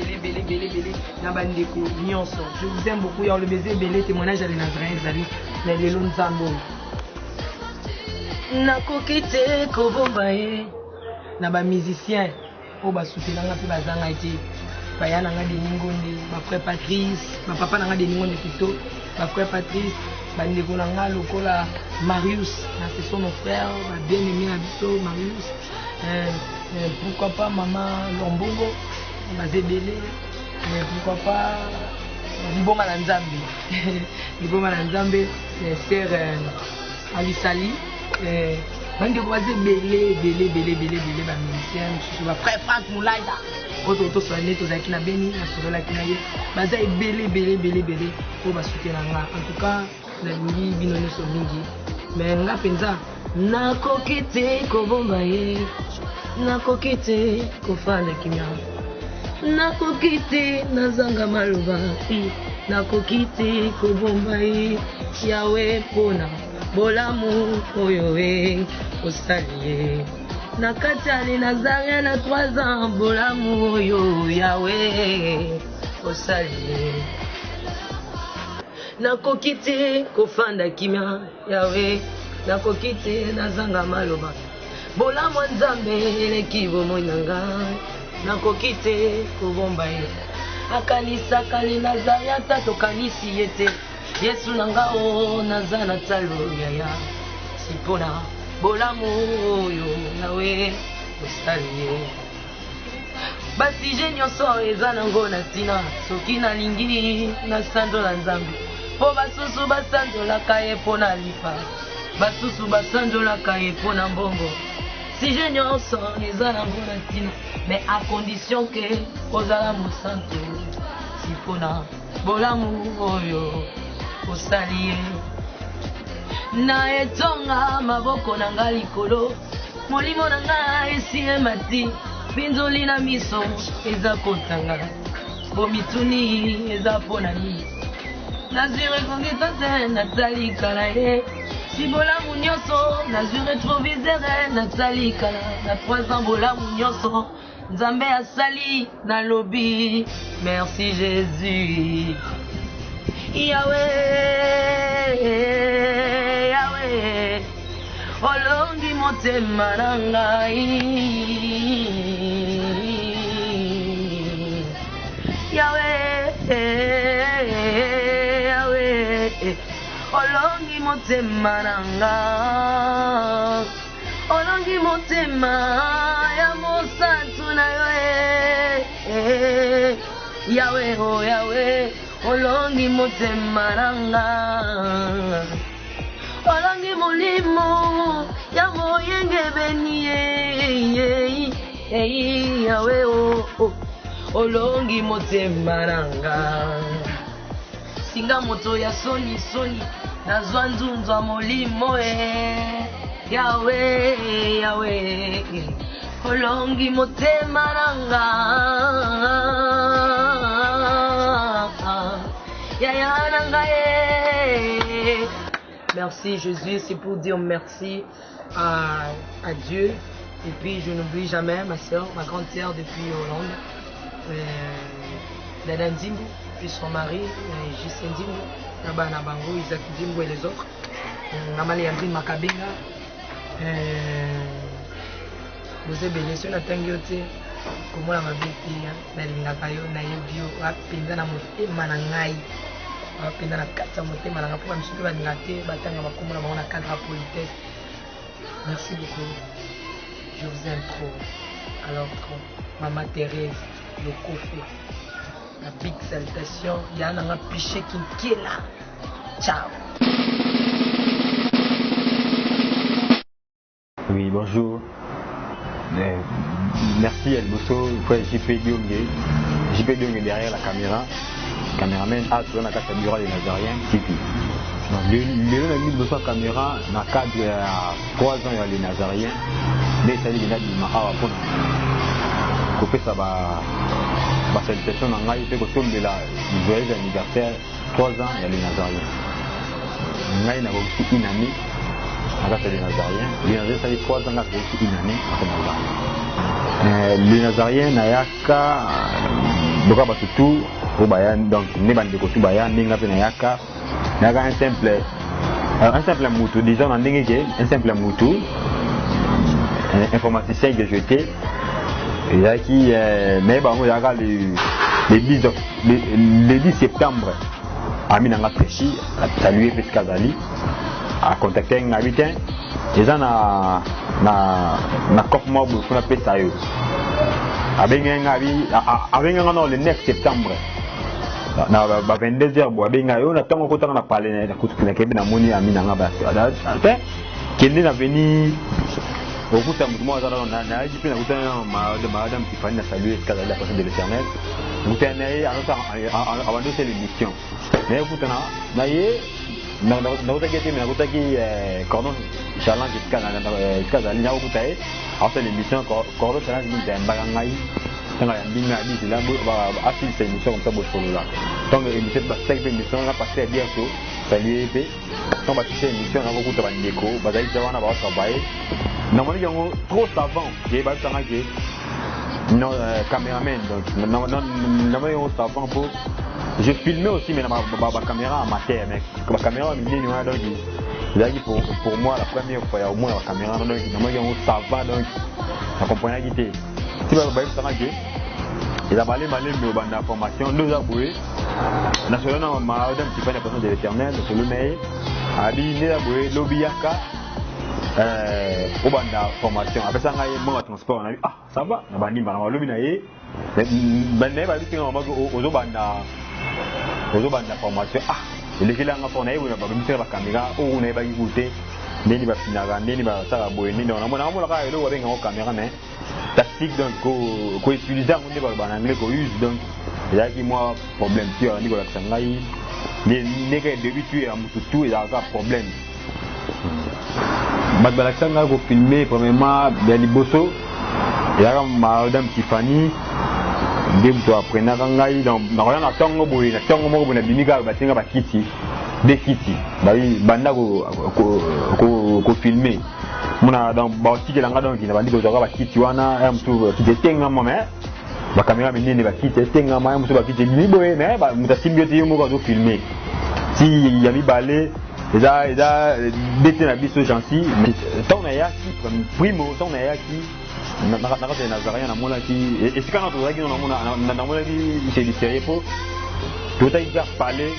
D: Nabandeko Nyonso. Je vous aime beaucoup. Le baiser belé témoignage à l'Inazraï Zali mais les longs zambo. Nakokite kobombaye naba musicien o ba soutenir nga pe bazanga été baya nanga de ningonde ba frère Patrice ba papa nanga de ningonde plutôt ba frère Patrice bandeko nanga lokola Marius c'est son frère ba bien aimé na biso Marius. Pourquoi pas maman Lombongo, Mazebele, mais pourquoi pas Liboma Nzambe, Liboma Nzambe, sœur Alisali, bande croisé belé, ba musicien, je frère Franck Moulaïda, auto soigné to zakina beni, na solo la kinaye, baza belé, pour ba soutenir nga. En tout cas, la mingi binone so mingi, mais nga penza nakokite kobombaye. Nakokite kofanda kimya nakokite nazanga maloba nakokite kobombai yawe pona bolamu oyo osaliye nakatali nazanga na 3 ans bolamu oyo yawe osaliye nakokite kofanda kimya yawe nakokite nazanga maloba bola mwanzambe elekibo moinanga nakokite kubomba ye akanisa kali nazaya tato kanisi yete Yesu nangao nazana talo yaya sipona bola moyo nawe osaliye basi jenyoso ezana ngona tina soki na lingi na sando la nzambe po basusu basando la kaye pona lipa basusu basando la kaye pona mbongo. Si je n'y en sors, les alambolatines, mais à condition que aux alamosanto, si pona, bolamu oyo, osaliye. Na etonga maboko nanga likolo, molimo nanga esi emati, binzoli na miso, eza kotanga, bomituni eza pona ni. Nazire kongeta te, natali kalaye. Si bolamu nyonso nazwi rétroviseur natali kala na 3 ans bolamu nyonso nzambe asali na lobi merci Jésus Yahweh olongi motema na ngai Yahweh olongi motema nanga olongi motema ya mosantu na yo Yahweh oh Yahweh olongi motema nanga olongi molimo ya moyenge beni Yahweh oh olongi motema nanga singa moto ya soni nazwa nzunzwa molimo Yahweh olongi motema nanga yaya nanga Merci Jésus, c'est pour dire merci à Dieu. Et puis je n'oublie jamais ma soeur, ma grande sœur depuis Hollande, Dada Ndimbo, puis son mari, J.C. Ndimbo, Naba Nabango, Isaac Ndimbo et les autres. Namali Andine Makabenga. Vous êtes bénis sur la tangiote. Comment la mabiti, Nalingakayo, Nayebio, Apinda Motema Nangai. Apinda na kata Motema Nangai. Pour me Ningate, Batanga Makumula, on a cadre politesse. Merci beaucoup. Je vous aime trop. Alors trop. Maman Thérèse, le Kofé. La big salutation. Il y a un piché qui est là. Ciao.
E: Oui, bonjour. Merci Elboso, JP Diomé derrière la caméra. Caméraman A sur la carte bureau des Nazariens, Tipi. Le Elboso à caméra, dans le cadre de 3 ans, il y a les Nazariens. Mais ça dit qu'il y a des Mahara pour nous. Coupé ça va. Ma salutation dans le cadre de la joyeuse anniversaire, 3 ans, il y a les Nazariens. Il y a aussi une année. Les Nazariens, les Nazariens, ça fait 3 ans que c'est une année. Les Nazariens, Nayaka, Boka Batutu, Obayan, donc Neban de Kotu Bayan, Ningape Nayaka, Nayaka un simple moutou, disons en Ningé, un simple moutou, informaticien que j'étais, il y a qui, mais bon, il y a le 10 septembre, Ami Nanga Trechi, a salué Pescazali. A contacter un habitant, ils ont na cop mob pour la paix ça y est. Avec un le 9 septembre, na 22h, avec un on attend qu'on t'en a parlé, na kébé na moni ami na ngaba. Après, qu'il est venu au bout d'un moment, na dit que na kuta madame Tiffany na salué Pescazali la personne de l'Éternel. Vous tenez avant de l'émission. Mais écoute na yé cordon challenge Pescazali na okutaye après l'émission cordon challenge ni mbagangai tanga ya mbinga dit là assiste cette émission comme ça bo solo là donc émission ba cette émission là passer bientôt salut EP donc ba cette émission na okuta ba ndeko bazali tawana ba travailler na moni yango trop savant ke ba tanga ke non caméraman donc na moni yango savant pour je filmais aussi mais ma caméra amateur mec ma caméra mini donc pour moi la première fois il y a au moins la caméra donc normalement ça va donc la compagnie guité si va ça va que il a parlé mais bande formation nous a boué national madame Tiffany la personne de l'Éternel sur le mail a dit ne a boué lobiaka au bande formation après ça ngai mon transport on a dit ah ça va na bandi ba lobi na ye bande ba dit on va au bande la formation ah il est là on a eu une la caméra ou on a pas écouté neni ba finaga neni ba sala boye neni on a mon la ile wa benga caméra mais tactique donc ko utiliser on ba anglais ko use donc il y a qui moi problème tu on dit la sangai ne que début tu à mututu il y a un problème ba sanga ko filmer premièrement bien liboso il y a madame Tiffany ndemto aprena ngai na kola na tongo boye na tongo moko bona bimika batenga ba kiti de kiti bali banda ko filmer muna dans ba otiki langa donc na bandi ko zoka ba kiti wana ya mtu kiti tenga mama ba kamera minene ba kiti tenga mama mtu ba kiti ni boye na ba mutasimbi oti moko zo filmer si ya mi balé eza bete na biso chansi mais tant na yaki primo tant na yaki na Nazarien na mona ki et c'est quand on a dit on a mona ki c'est du sérieux pour tout a été parler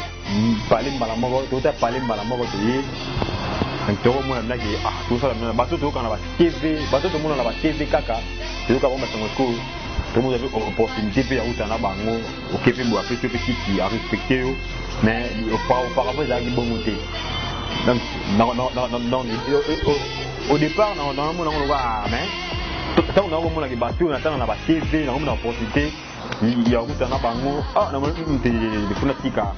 E: malamoko tout a parlé malamoko de donc tout mona na ki ah tout ça na bato to kana ba TV bato to mona na ba TV kaka tout ka bomba son ko tout monde a opportunité pe ya utana bango okepe bo après tout petit à respecter mais par rapport à la bonté donc non au départ dans le monde on va mais tant on a vraiment la bateau on attend na ba TV na on a opportunité il y a route na bango ah na mona de fanatika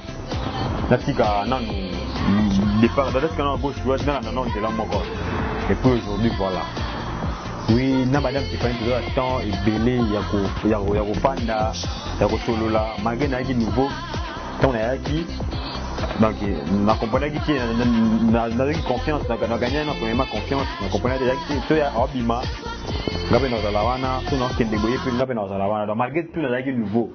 E: non départ dans ce qu'on a gauche droite non de la moko et puis aujourd'hui voilà oui na madame Tiffany toujours temps et belé ya ko panda ya ko solola malgré na qui nouveau tant on a qui donc na compagnie qui na confiance na gagner na premièrement confiance na compagnie déjà qui tout ya obima ngabe na zalawana tuno kende boye puis ngabe na zalawana donc malgré tout na nouveau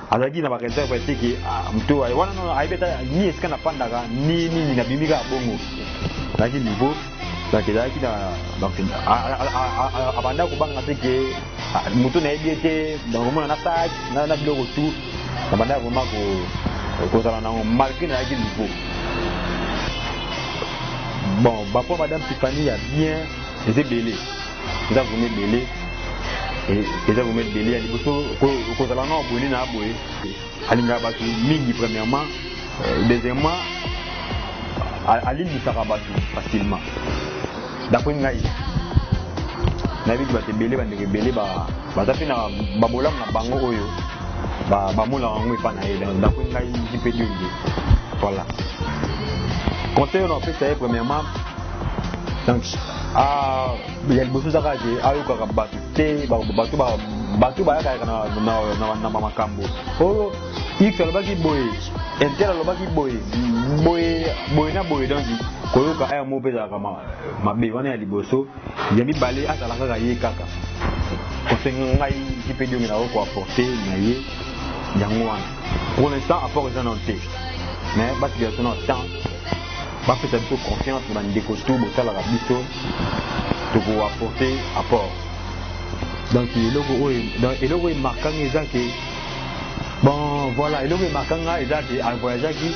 E: azaki na bakenta kwa tiki mtu wana no aibeta ni eska na pandaka ni na bimika bongo zaki nouveau donc ezalaki na donc abanda kobanga teke mutu na ebiete donc omona na sac na biloko tout abanda vraiment kozala nango malgré na yaki nouveau bon bapo madame Tiffany ya bien eza belé eza vraiment belé et eza vraiment belé ya liboso kozala nango boye na boye alinga bato mingi premièrement deuxièmement alimbisaka bato facilement d'après ngai nabi ki bate belé bande belé baza pe na babolam na bango oyo bamola yango epa na ye ndako ngai jipe dionge. Voilà. Conseil on a fait ça premièrement. Donc il y a liboso zaka ke ayokaka bato te bato bayaka na makambo oyo x alobaki boye inter alobaki boye na boye donc koyoka aya mo mpe ezalaka mabe wana ya liboso ya mibale azala kaka ye kaka conseil ngai jipe dionge na koapporte na ye yango wana pour l'instant apport eza na te mais basilation na temps bapesa biso confiance na bandeko to bosalaka biso toko apporter apport. Donc eloko marquant eza ke bon voilà eloko marquant eza ke a voyager ki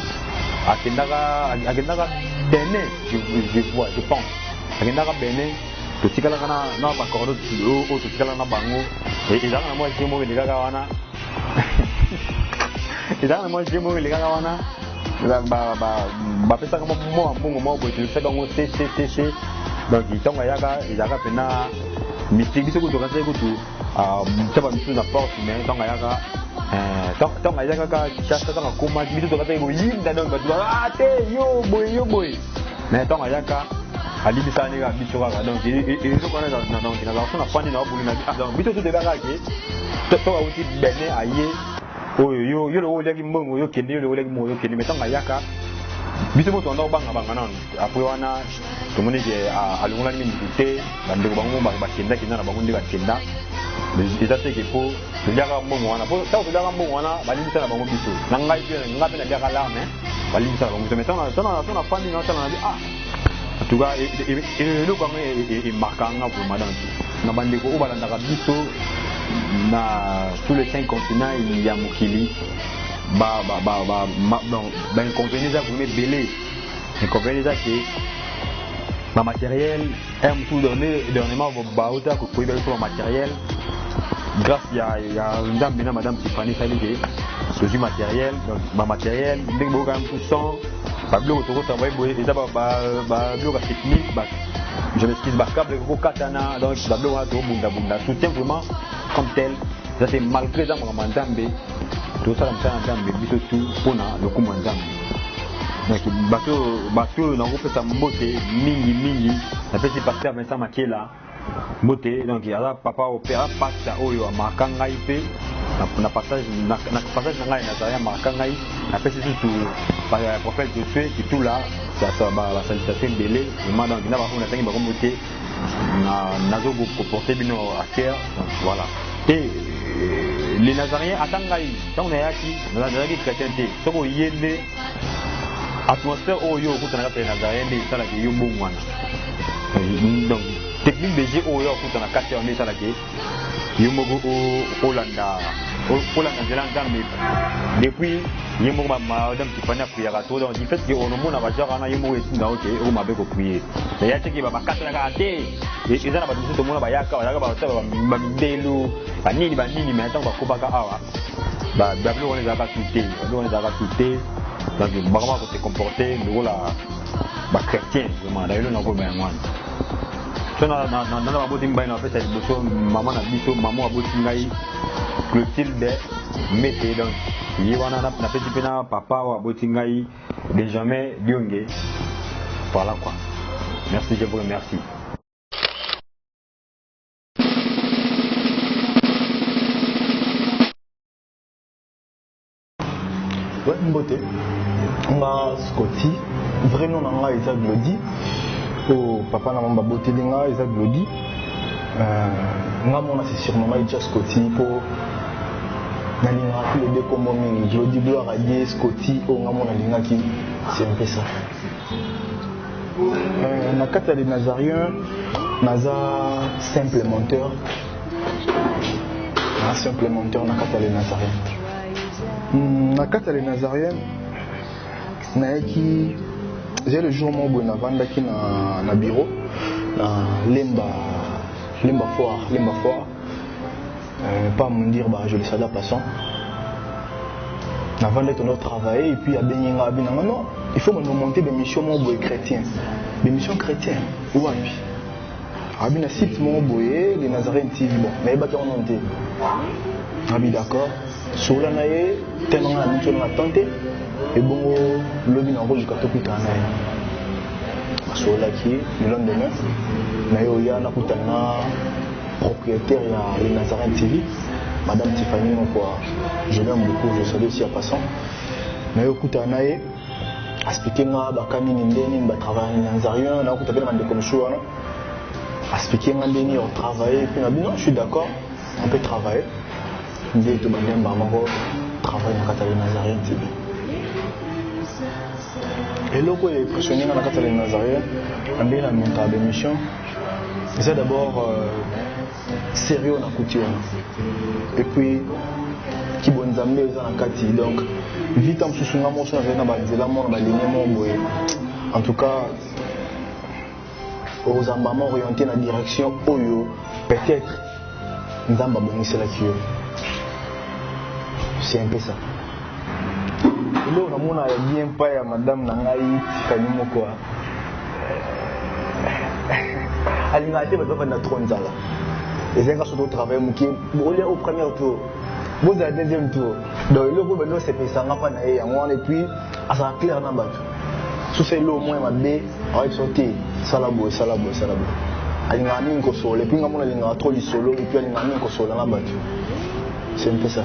E: akendaka Benin je vois je pense akendaka Benin totikala kana na ba cordo o totikala na bango ezaka na moi jemo elekaka wana ezaka na moi jemo elekaka wana bapesa kama mo mbongo mo boye tulisa bango cc donc itonga yaka ezaka pena mystique biso kutoka se kutu taba misu na porte mais tonga yaka tonga yaka ka chasta tonga koma biso toka se yinda donc ba te yo boy mais tonga yaka alibisa ni ga biso kaka donc ezo kona na donc na la fani na obuli na donc biso to de kaka ke to auti Benin aye oyo yo lo leki mbongo yo kende yo leki mo yo kende metonga yaka biso moto ndo banga nanu après wana to moni ke alungola ni minute bandeko bango ba kenda na bango ndi ba kenda mais eza te ke po to yaka mbongo wana po ta to yaka mbongo wana balimisa na bango biso na ngai pe na yaka la mais balimisa na bango biso metonga tona fami na tona na en tout cas le comme est marquant pour madame na bandeko o balanda biso na tous les 5 continents il y a mokili inconvénient za vous mettre belé inconvénient za ke ma matériel aime tout donner dernièrement ba ota ko koiba sur matériel grâce ya ndambe na madame Tiffany Salige soji matériel donc ma matériel ndenge bo quand même tout son ba bloc to ko travailler boye eza ba bloc technique ba je m'excuse ba câble ko katana donc ba bloc wa to bunda soutien vraiment comme tel ça c'est malgré ça mon ndambe tout ça ça ndambe biso tout pona le kuma ndambe donc bato na groupe ça mbote mingi na pesi pasteur Vincent Makela mbote donc ya papa opéra pasta oyo makanga ipe na passage na ngai na zaria makanga i na pesi tout par prophète Josué qui tout là ça ba salutation belé vraiment donc na ba on atangi ba mbote na zo go porter bino à terre donc voilà et les Nazariens atangai tant na yaki na Nazari chrétien te soko yende atmosphère oyo kutana ka Nazarien de sala ke yo mbongwana donc technique BG oyo kutana kati on sala ke yo mogo Hollanda Zelanda mais depuis yo mogo madame Tiffany prière to donc du fait que on mona ba jara na yo mogo etinga OK o mabe ko prier mais ya teki ba kata ka te ezana ba biso to mona ba yaka ba tsaba ba mindelu banini mais tant ba kobaka awa ba blo on les a pas touté donc vraiment pour se comporter le rôle ba chrétien vraiment là na ko ba mwana so na ba boti mbai na pesa liboso maman na biso maman aboti ngai Clotilde Mété donc yi wana na pesi pena papa wa boti ngai Benjamin Diongue voilà quoi merci je vous remercie.
C: Ouais, mbote. Nga Scotty, vrai nom nga Isaac Glody. Oh, papa na mamba bote nga Isaac Glody. Nga mona c'est sûrement Isaac Scotty pour nalinga tous les deux comme mingi. Glody gloire à Dieu Scotty oh nga mona linga qui c'est un peu ça. Na kata les Nazariens, naza simple monteur. Na simple monteur na kata les Nazariens. Na kata les Nazariens naeki j'ai le jour mo bona vandaki na bureau na lemba foire pas me dire bah je le sais passant na vandaki on travailler et puis a benyenga binanga non il faut me monter des missions mo boy chrétien des missions chrétiennes wapi
F: Abina site mon boye les Nazarene TV bon mais ba on monté. Abi d'accord. Sur la naie tellement la mission on a tenté et bon lobby na rôle ka tokuta na. Sur la qui le lendemain na yo ya na kutana propriétaire ya les Nazarene TV Madame Tiffany quoi. Je l'aime beaucoup, je salue aussi en passant. Mais écoute, Anaï, expliquer moi, bakani nindeni, ba travailler en Nazarien, na écoute, ben de comme choix, non. Expliquer moi ndeni on travaille, puis non, je suis d'accord, on peut travailler. Ndé to bandem ba mako travailler na Catalogne Nazarien TV. Et là quoi est impressionné na Catalogne Nazarien, on est la montage d'émission. C'est d'abord sérieux na couture. Et puis qui bon zambe za na kati donc vite am susunga mo so na ba nzela mo na ligne mo boye en tout cas aux ambaments orientés dans la direction oyo peut-être nzamba bonisa la kiyo c'est un peu ça là on a mona bien pas ya madame na ngai Tiffany moko alimate ba ba na tronzala les gens qui sont au travail muki bolia au premier tour vous à deuxième tour donc le groupe nous c'est ça n'a pas na et puis à ça clair na bato sous c'est l'eau moins mabe avec sauter salabo alinga mingi ko solo puis ngamona linga trop li solo et puis alinga mingi ko solo na bato c'est un peu ça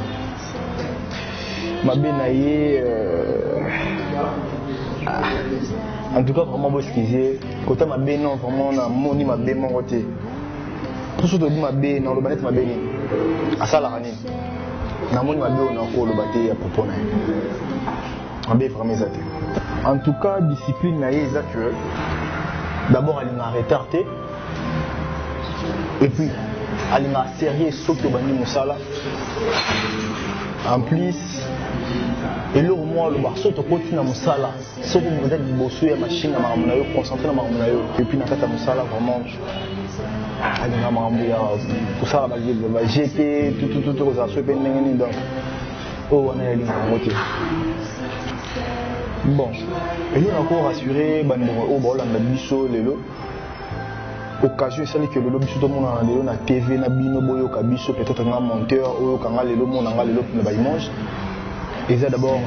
F: mabe na ye en tout cas vraiment beau skizer côté mabe non vraiment na moni mabe mon côté tout ce que dit mabe na le banette mabe ni asala rani na moni mabe on a ko le baté à propos na mabe vraiment ça en tout cas discipline na ye que d'abord elle m'a retardé et puis elle m'a sérieux sauf que bandi musala en plus et là au moins le barceau te continue na musala sauf que vous êtes bossou ya machine na makambo na yo concentré na makambo na yo et puis na kata musala vraiment elle m'a makambo ya tout ça ba GP tout aux assos pe ndenge donc oh on a linga moté bon et nous on a encore rassuré bandeko au bolanda biso lelo occasion c'est que le biso to mona lelo na TV na bino boyo ka biso peut-être nga monteur oyo kanga lelo mona nga lelo na ba image et ça d'abord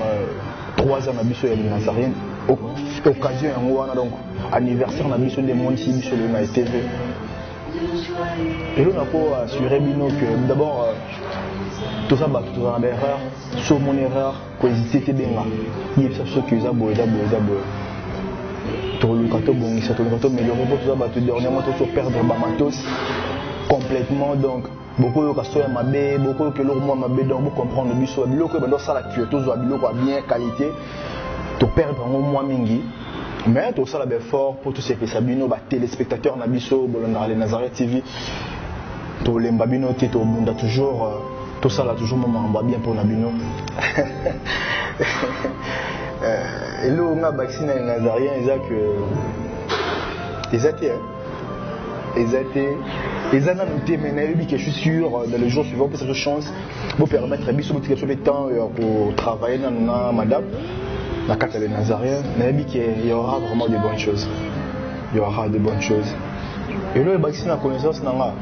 F: 3 ans na biso ya Nazarien occasion yango wana donc anniversaire na biso de monde si biso le na TV et nous on a encore assuré bino que d'abord tout ça bah tout ça en erreur sur mon erreur quoi hésiter benga il ça ce que ça boy tout le carton bon ça tout le carton mais le robot tout ça bah tout dernièrement tout perdre ba matos complètement donc beaucoup de casso mabe beaucoup que l'or moi mabe donc vous comprendre biso biloko ba ça la tuer tout ça biloko bien qualité to perdre au moins mingi mais tout ça la fort pour tous ces sabino ba téléspectateurs na biso bolonga les Nazarene TV to les babino to monde toujours tout ça là toujours moment bien pour Nabino. Et là on a vacciné les Nazariens ils ont noté mais je suis sûr dans les jours suivants pour cette chance pour permettre à biso de temps pour travailler dans madame la carte des Nazariens mais il y aura vraiment de bonnes choses. Il y aura de bonnes choses. Et là le vaccin la connaissance nanga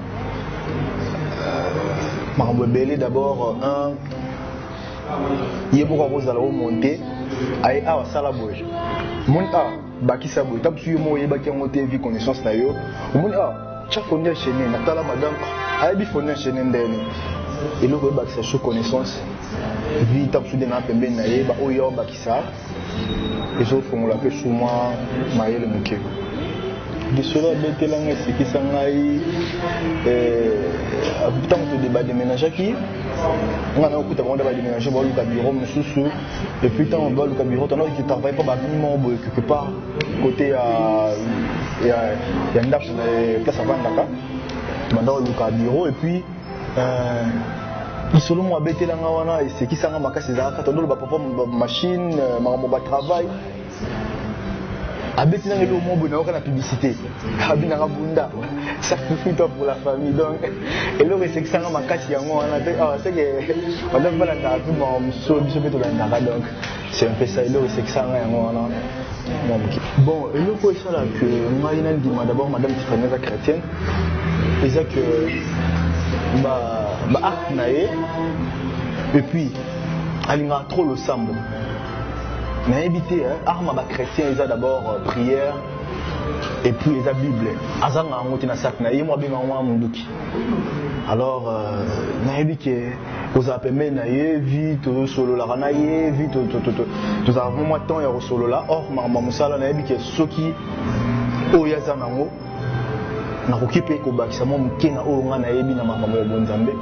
F: Marambelé d'abord un il est beaucoup à monter aïe ah ça la bouge mon ah baki ça bouge tape sur moi il baki monter vie connaissance na yo mon ah chaque fois on chaîne na tala madame aïe bi faut chaîne ndeni et le baki ça sur connaissance vie tape sur des na pembe na ye ba oyo baki ça les autres on l'appelle sous moi maïe le mouké de cela betelanga c'est qui sangai tant de débat de ménage qui on a beaucoup de débat de ménage bon le bureau monsieur et puis tant on va le bureau tant qui travaille pas minimum quelque part côté il y a une place à Vandaka maintenant le bureau et puis selon moi betelanga wana c'est qui sanga makasi za ka tondo ba papa machine ma travail abeti nanga le mot bonheur la publicité abina rabunda sacrifice pour la famille donc et le c'est que ça nga makasi yango wana c'est que on a pas la tout mon so biso beto la ndaka donc c'est un peu ça et le c'est que ça nga yango wana Bon, et le coup est là que moi il dit d'abord madame Tiffany est chrétienne et ça que et puis elle a trop le sambo mais éviter arme chrétien ils a d'abord prière et puis ils a Bible azanga ngoti na sac na yemo binga mwa munduki alors na éviter aux appels na ye vite solo la na ye vite tout ça vraiment temps ya solo là or mama musala na éviter soki oya za nango na kokipe ko bakisa mo mkenga o nga na yebi na mama mo bonzambe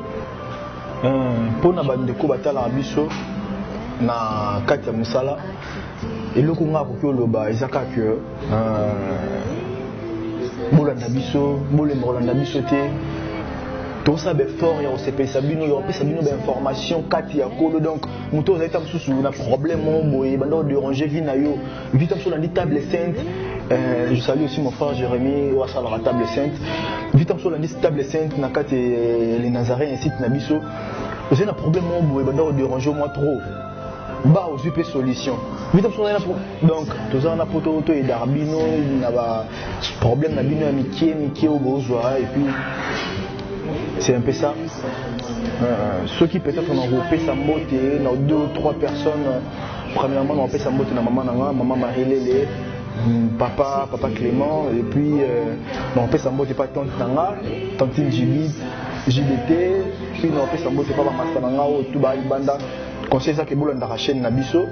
F: pona bandeko batala biso na kati ya musala eloko nga ko loba ezaka que bolanda biso bolembolanda biso te to ça be fort ya osepesa bino ya opesa bino ba information kati ya kolo donc muto ozaita mususu na problème mo boye bando déranger vie na yo vite sur la table sainte. Je salue aussi mon frère Jérémy ou à la table sainte. Vite sur la table sainte na kati les Nazaréens ainsi na biso. J'ai un problème mo boye bando déranger moi trop. Ba aussi pe solution. Vite sur la donc tous on a poto et darbino na ba problème na bino amitié au bozwa et puis c'est un peu ça. Ceux qui peut-être ont regroupé sa motte dans 2 ou 3 personnes. Premièrement, on a fait sa motte dans maman Marie-Lélé, papa Clément, et puis on a fait sa motte pas tante Nanga, tante JBT, puis on a fait sa motte pas Master Nanga ou tout banda. Conseil ça que boule dans la chaîne Nabiso,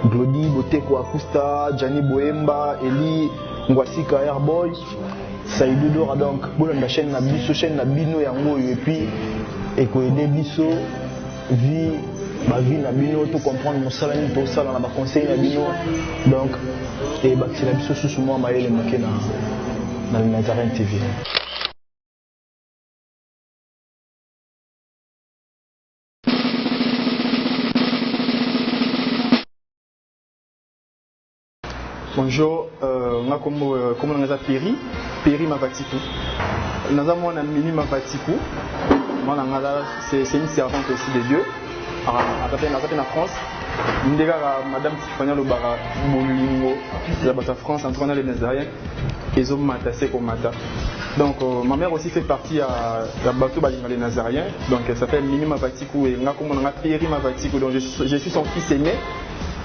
F: Glody, Boteko Akusta, Gianni Boemba, Eli Ngwasika Airboy. Saïdou Dora donc boule dans la chaîne Nabino yango et puis et ko aider biso vie ma vie Nabino tout comprendre mon salami tout ça dans la conseil Nabino donc et bah c'est la biso sous moi maël moké dans le Nazarene TV. Bonjour, comme on a Péri Mavatikou. Nous avons un mini Mavatikou. C'est une servante aussi de Dieu. En France, nous avons Madame Tiffany Lobara Bolingo, la France, entre les Nazaréens, et ont matassé comme Mata. Donc, ma mère aussi fait partie à la bateau les Nazaréens. Donc, elle s'appelle Mini Mavatikou et nous avons Péri Mavatikou. Donc, je suis son fils aîné,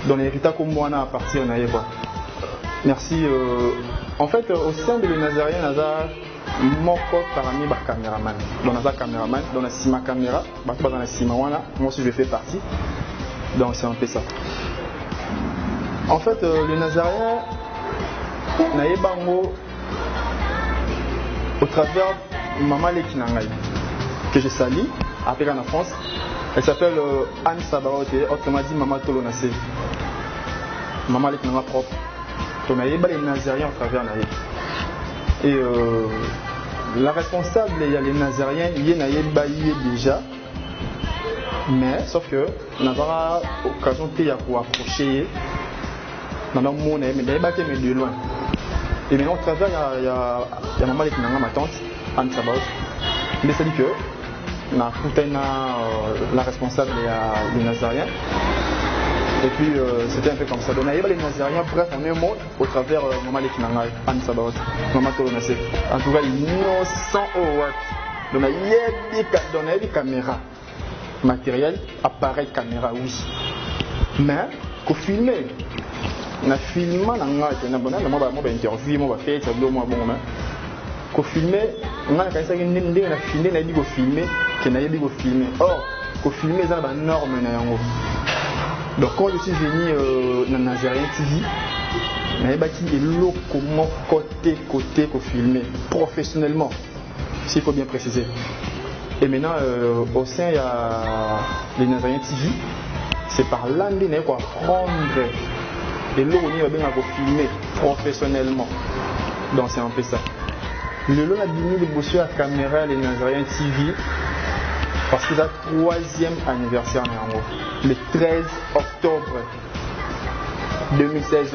F: dont l'héritage comme moi à partir de Naïba. Merci. En fait, au sein de les Nazaréens, nous avons mon corps parmi les caméramans. Donc, nous avons caméraman, dans la Sima caméra, dans la Sima, moi aussi je fais partie. Donc, c'est un peu ça. En fait, les Nazaréens, nous au travers de Maman Lekinangaï, que je salue, après en France. Elle s'appelle Anne Sabaote, autrement dit Maman Tolonase. Maman Lekinangaï propre. On a les Nazariens au travers de et la responsable, il y a les Nazariens, il y a déjà, mais sauf que on a l'occasion de approcher, on a de loin. Et maintenant au travers, il y a maman qui est ma tante, Anne Sabaoth, mais ça dit que la responsable des Nazariens. Et puis c'était un peu comme ça. Donc il y a les Nazariens, bref, en un mot, au travers Maman Lekinangaï, Anne Sabaoth, Maman Tolonase. En tout cas, innocent au watt. Donc il y a des caméras, matériel, appareil caméra, oui. Mais, qu'au filmer, on a filmé, on a interviewé, on a fait, ça doit moi bon. Qu'au filmer, on a filmé, on a dit qu'on filmer, qu'on a dit qu'on filmer. Or, qu'au filmer, c'est une norme. Donc quand je suis venu dans Nazarene TV, je suis comment côté qu'on filmer professionnellement, s'il faut bien préciser. Et maintenant au sein il y a les Nazarene TV, c'est par là qu'on va prendre et là on va filmer professionnellement. Donc c'est un peu ça. Le lot a diminué de bosser à la caméra les Nazarene TV. Parce que c'est le 3e anniversaire, le 13 octobre 2016,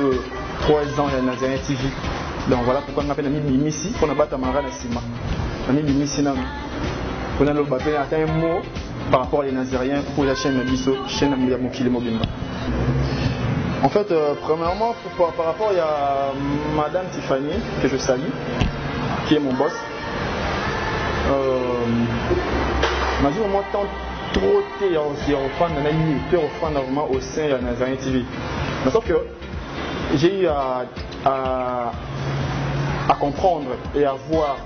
F: 3 ans de Nazarene TV. Donc voilà pourquoi on appelle Nami Bimissi, on a battu Tamara Nassima. Nami Bimissi, on a un mot par rapport aux Nazariens pour la chaîne Nabiso, chaîne Namouya Mokile Mobimba. En fait, premièrement, par rapport, il y a Madame Tiffany, que je salue, qui est mon boss. m'a dit moi tant trop t'es aussi au fan de l'année, peu au fan normalement au sein de Nazaré TV. Mais sauf que j'ai eu à comprendre et à voir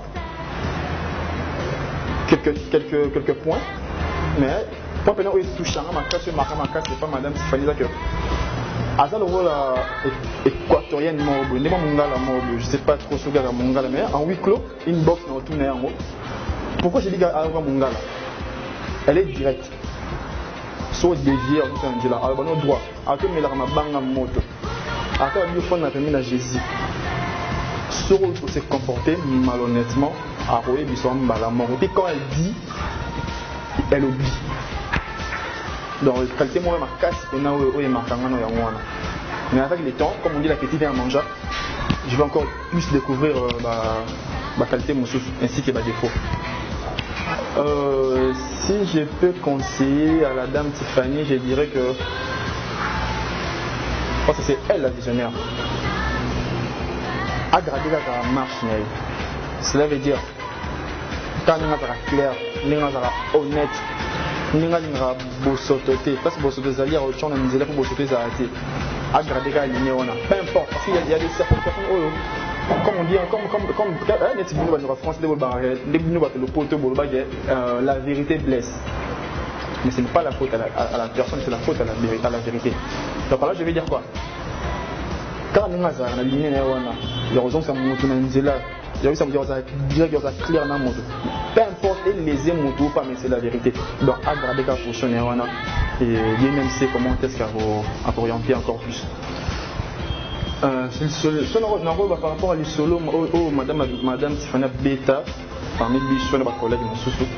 F: quelques points, mais pour pendant où il touche à ma casse, c'est pas Madame Tiffany que Asa le rôle équatorienne Mobo, n'est pas Mongala Mobo, je sais pas trop ce gars Mongala, mais en huis clos, une box dans tout néant. Pourquoi j'ai dit à Mongala? Elle est directe. Soit déviée, on dit là, à bon droit, à tout mais la banga moto. À tout le fond, on a permis à Jésus. Soit il s'est comporté malhonnêtement, à Roé, il s'en bat la mort. Et puis quand elle dit, elle oublie. Donc, quand moi ma casse, et là où est ma femme, mais avec le temps, comme on dit la petite vient à manger, je vais encore plus découvrir ma qualité ainsi que ma défaut. Si je peux conseiller à la dame Tiffany, je dirais que parce que c'est elle la visionnaire. Aggraver la marche, cela veut dire quand on sera clair, on sera honnête. Nous avons bossoté parce que bossoté c'est-à-dire qu'on a mis là pour bossoter ça a aggraver la ligne on a peu importe parce qu'il y a des certaines personnes comme on dit comme net venu dans la France les barrières les venu dans le poteau la vérité blesse mais ce n'est pas la faute à la personne, c'est la faute à la vérité. Donc là je vais dire quoi quand nous avons la ligne il y a raison que ça monte là il y a ça me dire que ça clair dans mon peu importe les émotions ou pas, mais c'est la vérité. Donc, aggraver la fonction et Dieu même sait comment est-ce qu'à orienter encore plus. Par rapport à les solos, Madame Tiffany Beta, parmi les collègues, mon sous-sous.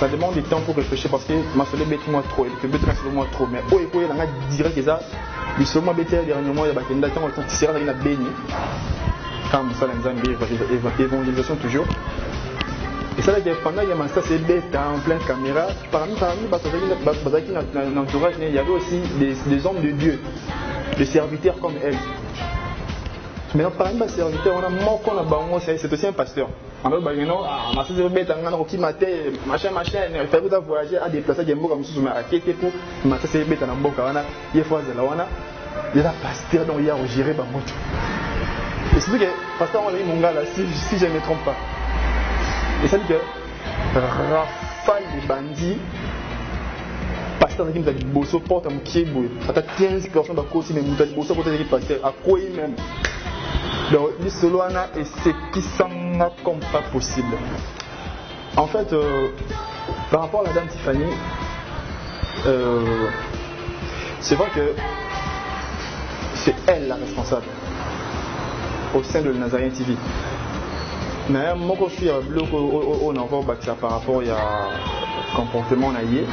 F: Ça demande du temps pour réfléchir parce que ma soleil bête moi trop, et que bête moi trop, mais il y a direct que ça, les solos bêta dernièrement, il y a des gens qui sont dans la béni. Comme ça, l'évangélisation toujours. Et ça, pendant qu'il y a ça, c'est bête en pleine caméra. Parmi l'entourage, il y avait aussi des hommes de Dieu, des serviteurs comme elle. Maintenant, parmi les serviteurs, on a mort qu'on a bango, c'est aussi un pasteur. On a dit non, ma soeur est bête, on a dit machin, il faut voyager à déplacer des mots comme ça, mais à quête pour ma soeur est bête, on a dit il faut il y a pasteur dont il y a géré bango. Et c'est que pasteur on a dit mon gars là si je ne me trompe pas. Et ça dit que rafale des bandits pasteur qui nous a dit bosso porte à mon pied boy. À 15 personnes de côté mais nous a dit bosso porte à pasteur à quoi même. Donc les solo et c'est qui s'en a comme pas possible. En fait par rapport à la dame Tiffany c'est vrai que c'est elle la responsable au sein de Nazaré TV. Mais moi je suis au Nord par rapport au comportement naïe.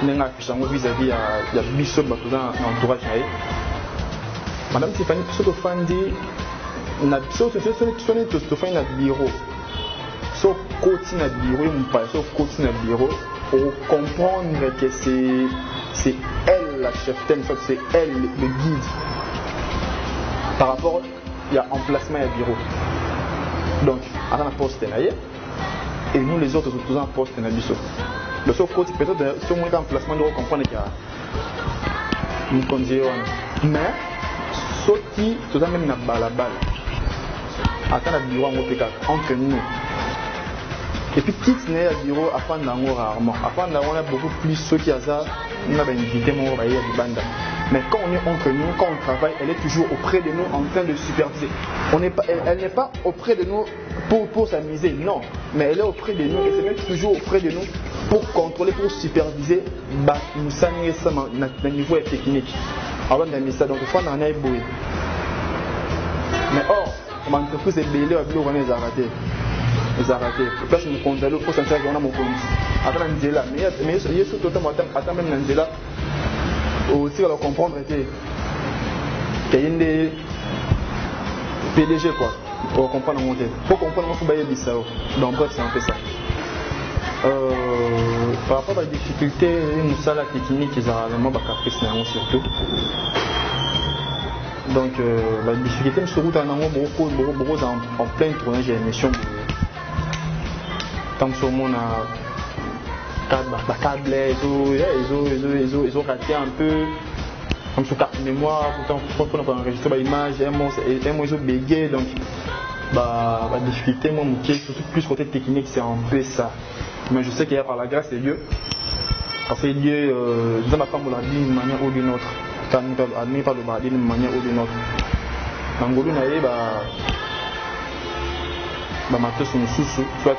F: Nous avons vis-à-vis de Bishop dans l'entourage. Madame Tiffany, ce que fan dit, ce bureau, sauf côté na bureau, sauf côté na bureau, pour comprendre que c'est elle la chef, c'est elle le guide. Par rapport il y a emplacement et bureau. Donc, à un poste et nous les autres, nous avons un poste dans le biseau. Le seul côté, peut-être, si on a un emplacement, nous comprenons qu'il y a une conduite. Mais, ce qui, tout ça même n'a pas la balle. Attends, le bureau entre nous. Et puis, quitte le bureau, afin d'avoir rarement. Afin d'avoir beaucoup plus ceux qui ont ça, nous avons invité mon royaume de bande. Mais quand on est entre nous, quand on travaille, elle est toujours auprès de nous en train de superviser. Elle n'est pas auprès de nous pour s'amuser, non. Mais elle est auprès de nous et c'est même toujours auprès de nous pour contrôler, pour superviser. Nous saluons ça à niveau technique. Avant d'aimer ça, donc il faut en aller bouer. Mais or, l'entreprise est belle, on les a ratés. Les a ratés. Parce que nous comptons, il faut sentir qu'on a mon police. Attends, on est là. Mais il y a surtout attends même on est là. Aussi à comprendre qu'il y a des PDG quoi. Pour comprendre mon thème. Pour comprendre mon faut bailler Bissau. Donc bref c'est un peu ça. Par rapport à la difficulté, nous sommes la technique, ils ont vraiment caprice surtout. Donc, la difficulté, je trouve en plein tournage d'émission. Tant que mon câble, ils ont raté un peu. Comme sur carte mémoire, pourtant, on a enregistré l'image, ils ont bégayé. Donc, la difficulté, moi, surtout plus côté technique, c'est un peu ça. Mais je sais qu'il y a par la grâce de Dieu. Parce que Dieu, nous avons pas dit d'une manière ou d'une autre. Admis par le bradin d'une manière ou d'une autre. Dans le Golo, matos une sous soit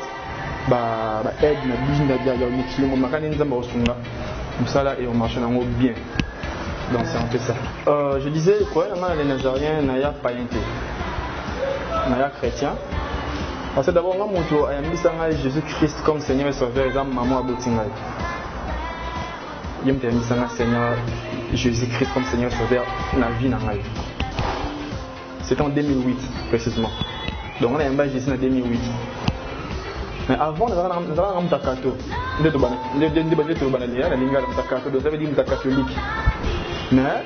F: aide na business ya mixi mo makani nzamba osunga musala et on marche nango bien. Donc c'est un peu ça. Je disais quoi les Nazariens n'aya païenté. N'aya chrétien. Parce que d'abord moi moto ayambisanga Jésus-Christ comme Seigneur et Sauveur exemple maman abotinga. Yem ayambisanga Seigneur Jésus-Christ comme Seigneur et Sauveur na vie na ngai. C'était en 2008 précisément. Donc on a yamba Jésus en 2008. Mais avant, nous avons un mutakato. Nous avons un catholique. Mais,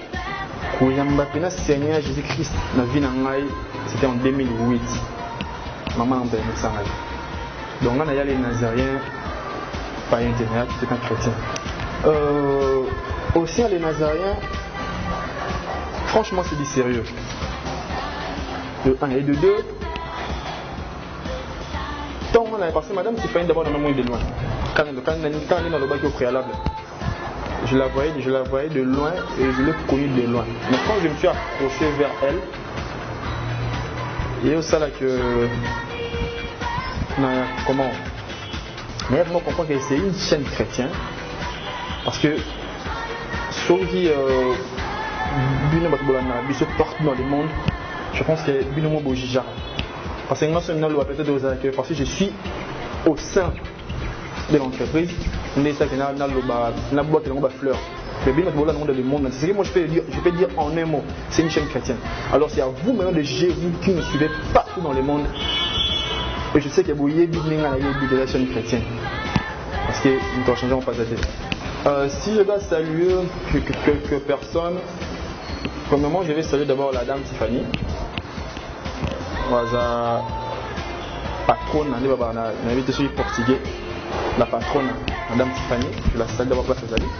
F: quand nous Seigneur Jésus-Christ, c'était en 2008. Maman a été Sanghaï. Donc, on a les Nazariens, pas internet, c'est un chrétien. Aussi, les Nazariens, franchement, c'est du sérieux. De 1 et de 2. Tant on avait passé, madame, c'est pas d'abord dans le monde de loin. Quand elle est dans le bac au préalable, je la voyais de loin et je l'ai connue de loin. Mais quand je me suis approché vers elle, il y a aussi là que. Comment? Mais il faut comprendre que c'est une chaîne chrétienne. Parce que, ceux qui partout dans le monde, je pense que Binomo Bojija. Parce que je suis au sein de l'entreprise, on est ça qui a la boîte de fleurs. Mais bien dans le monde, c'est ce que moi je peux dire en un mot, c'est une chaîne chrétienne. Alors c'est à vous maintenant de gérer, vous qui me suivez partout dans le monde. Et je sais que vous y êtes de la chaîne chrétienne. Parce que nous ne changeons pas de tête. Si je dois saluer quelques personnes, premièrement je vais saluer d'abord la dame Tiffany. La patronne, on invite celui portugais, la patronne, Madame Tiffany, je la salue d'abord place aux amis.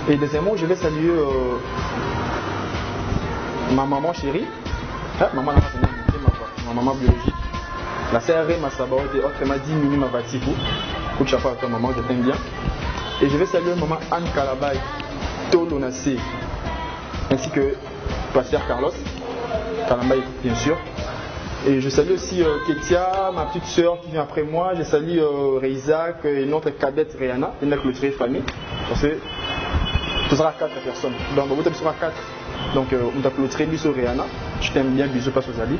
F: Et deuxièmement, je vais saluer ma maman chérie, ma maman biologique, la CRE Massabaote, autrement dit Mini Mavatikou, coup de chapeau à toi maman, je t'aime bien. Et je vais saluer maman Anne Kalabay, Tolo Nassé, ainsi que Pasteur Carlos, Kalambay bien sûr. Et je salue aussi Ketia, ma petite soeur qui vient après moi. Je salue Reisak et notre cadette Rihanna, une clôturée famille. Parce que ce sera 4 personnes. Donc vous sera 4. Donc on a clôturé bisous Rihanna. Je t'aime bien, bisous passe aux amis.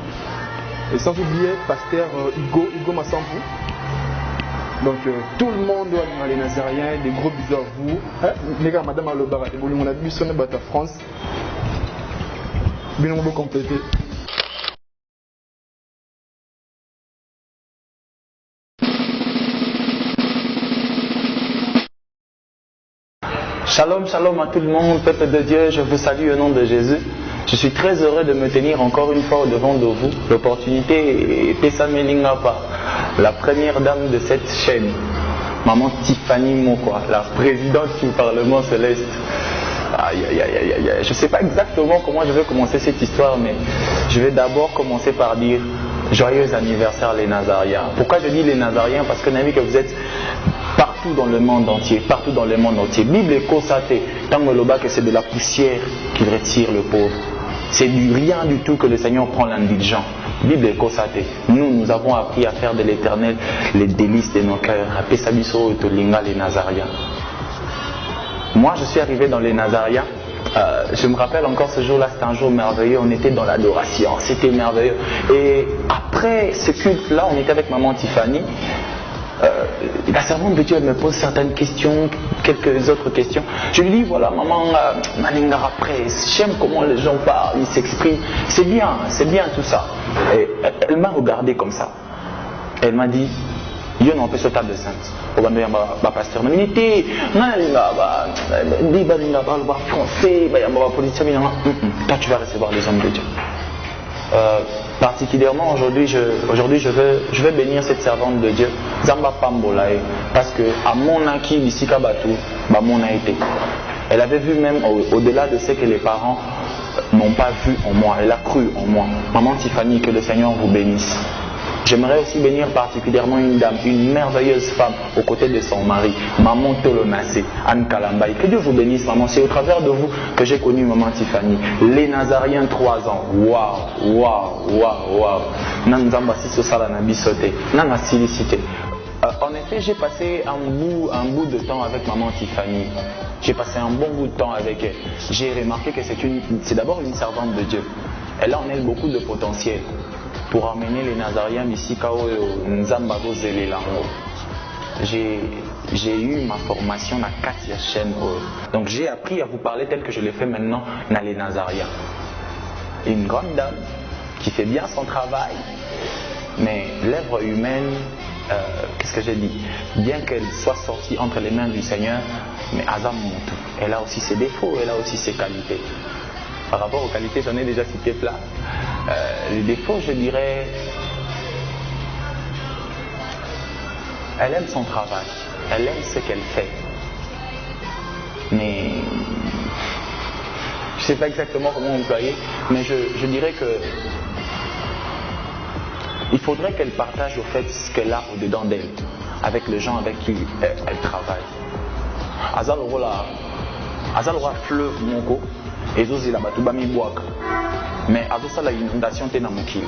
F: Et sans oublier Pasteur Hugo Massampou. Donc tout le monde doit aller les Nazariens, des gros bisous à vous. Les gars, madame Alobara, on a vu sonner Bata France. Bien on va compléter.
G: Shalom, shalom à tout le monde, peuple de Dieu, je vous salue au nom de Jésus. Je suis très heureux de me tenir encore une fois au devant de vous. L'opportunité est Pessa Melingapa, la première dame de cette chaîne, Maman Tiffany Mokwa, la présidente du Parlement Céleste. Aïe, aïe, aïe, aïe, aïe. Je ne sais pas exactement comment je vais commencer cette histoire, mais je vais d'abord commencer par dire joyeux anniversaire les Nazariens. Pourquoi je dis les Nazariens? Parce que que vous êtes partout dans le monde entier, partout dans le monde entier. Bible est constatée, tant que c'est de la poussière qu'il retire le pauvre. C'est du rien du tout que le Seigneur prend l'indigent. Bible est constatée. Nous avons appris à faire de l'éternel les délices de nos cœurs. Apesabiso Tolinga les Nazariens. Moi, je suis arrivé dans les Nazariens. Je me rappelle encore ce jour-là, c'était un jour merveilleux. On était dans l'adoration, c'était merveilleux. Et après ce culte-là, on était avec maman Tiffany. La servante de Dieu elle me pose certaines questions, quelques autres questions. Je lui dis voilà maman, Maningara Presse, j'aime comment les gens parlent, ils s'expriment. C'est bien tout ça. Et elle m'a regardé comme ça. Elle m'a dit Yo non, on peut se table de sainte. Au bando yamba pasteur milité, français, politicien. Toi, tu vas recevoir les hommes de Dieu. Particulièrement aujourd'hui, je vais bénir cette servante de Dieu, Zamba Pambolae, parce que à mon acquis d'ici Kabatou, mon a été. Elle avait vu même au-delà de ce que les parents n'ont pas vu en moi. Elle a cru en moi. Maman Tiffany, que le Seigneur vous bénisse. J'aimerais aussi bénir particulièrement une dame, une merveilleuse femme aux côtés de son mari, Maman Tolonacé, Anne Kalambaï. Que Dieu vous bénisse, maman. C'est au travers de vous que j'ai connu Maman Tiffany. Les Nazariens, 3 ans. Waouh. Nanzamba Siso Salanabi Soté. Nana Silicité. En effet, j'ai passé un bout de temps avec Maman Tiffany. J'ai passé un bon bout de temps avec elle. J'ai remarqué que c'est d'abord une servante de Dieu. Elle a en elle beaucoup de potentiel pour amener les Nazariens ici au Nzambago Zelelango. J'ai eu ma formation à Katia Chen. Donc j'ai appris à vous parler tel que je l'ai fait maintenant dans les Nazariens. Une grande dame qui fait bien son travail, mais l'œuvre humaine, qu'est-ce que j'ai dit? Bien qu'elle soit sortie entre les mains du Seigneur, mais Azam monte. Elle a aussi ses défauts, elle a aussi ses qualités. Par rapport aux qualités, j'en ai déjà cité plein. Les défauts, je dirais, elle aime son travail, elle aime ce qu'elle fait. Mais je ne sais pas exactement comment employer, mais je dirais que il faudrait qu'elle partage au fait ce qu'elle a au-dedans d'elle, avec les gens avec qui elle travaille. Azalora fleuve moko, et zozi la batuba mi boaka. Mais azosa la inondation te na mokili.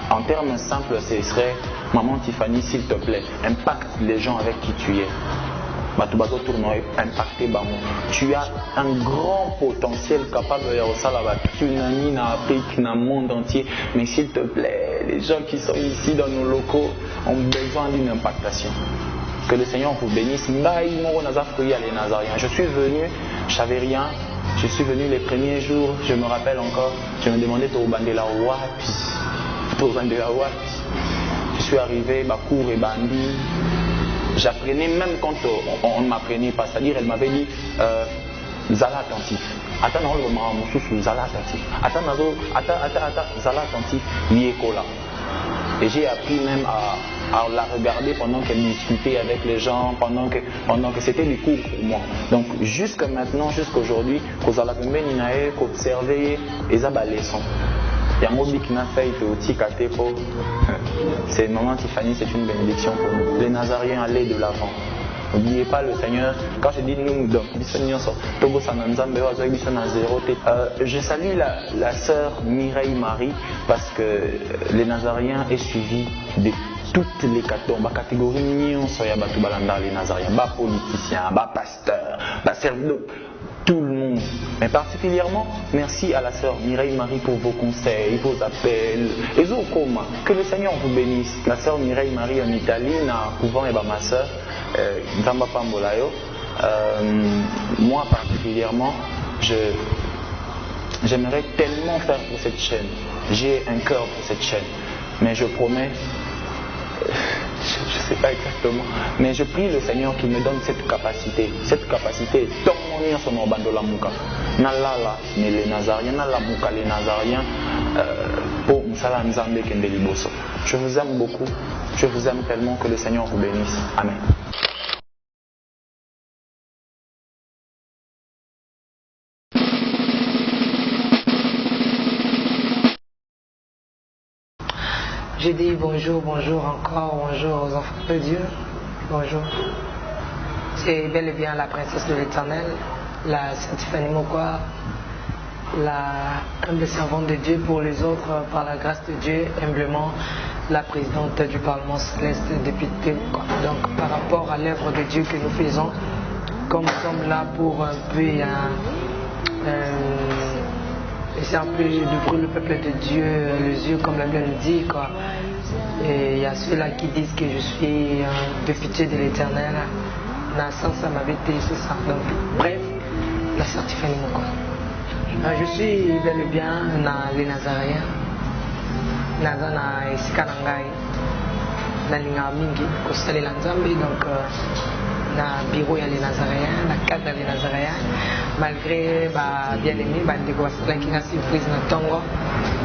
G: En termes simples, ce serait Maman Tiffany, s'il te plaît, impacte les gens avec qui tu es. Batubazo tournoy, impacté bamo. Tu as un grand potentiel capable de faire la tsunami dans l'Afrique, dans le monde entier. Mais s'il te plaît, les gens qui sont ici dans nos locaux ont besoin d'une impactation. Que le Seigneur vous bénisse. Je suis venu, je savais rien. Je suis venu les premiers jours, je me rappelle encore, je me demandais Tobandela Wapi. Je suis arrivé, Bakour et Bandi. J'apprenais même quand on ne m'apprenait pas, c'est-à-dire elle m'avait dit Zala attentif. Attends, Zala attentif. Attends, Zala attentif, Liekola. Et j'ai appris même à la regarder pendant qu'elle discutait avec les gens, pendant que c'était des cours pour moi. Donc jusqu'à maintenant, jusqu'à aujourd'hui, qu'observer les leçons. C'est Maman Tiffany, c'est une bénédiction pour nous. Les Nazariens, allez de l'avant. N'oubliez pas le Seigneur. Quand je dis nous, je salue la sœur Mireille Marie parce que les Nazariens est suivi de toutes les catégories. Les Nazariens, politiciens, pasteurs, serveurs, tout le monde. Mais particulièrement, merci à la sœur Mireille Marie pour vos conseils, vos appels. Et que le Seigneur vous bénisse. La sœur Mireille Marie en Italie, couvent et ma sœur, Nzamba Pambolayo. Moi particulièrement, j'aimerais tellement faire pour cette chaîne. J'ai un cœur pour cette chaîne. Mais je promets, je ne sais pas exactement, mais je prie le Seigneur qu'il me donne cette capacité. Cette capacité, tant mon son bandola muka. Nalala, mais les Nazariens, nala muka les Nazariens, pour Msala Nzambe Kendeli Bosso. Je vous aime beaucoup, je vous aime tellement, que le Seigneur vous bénisse. Amen.
D: Je dis bonjour encore, bonjour aux enfants de Dieu, bonjour. C'est bel et bien la princesse de l'Éternel, la Sainte Tiffany Mokwa, la humble servante de Dieu pour les autres, par la grâce de Dieu, humblement, la présidente du Parlement céleste député. Donc par rapport à l'œuvre de Dieu que nous faisons, comme nous sommes là pour un peu essayer un peu d'ouvrir le peuple de Dieu les yeux, comme la Bible nous dit, quoi. Et il y a ceux-là qui disent que je suis un député de l'Éternel. Dans le sens, ça m'avait été, c'est ça. Donc, bref, la sœur Tiffany Mokwa. Je suis bel et bien dans les Nazariens. naza na esika na ngai nalingaka mingi kosalela nzambe donc na bureau ya les Nazaréens, na cadre des Nazaréens, malgré bien-aimé, bandeko basalaki na surprise na tongo,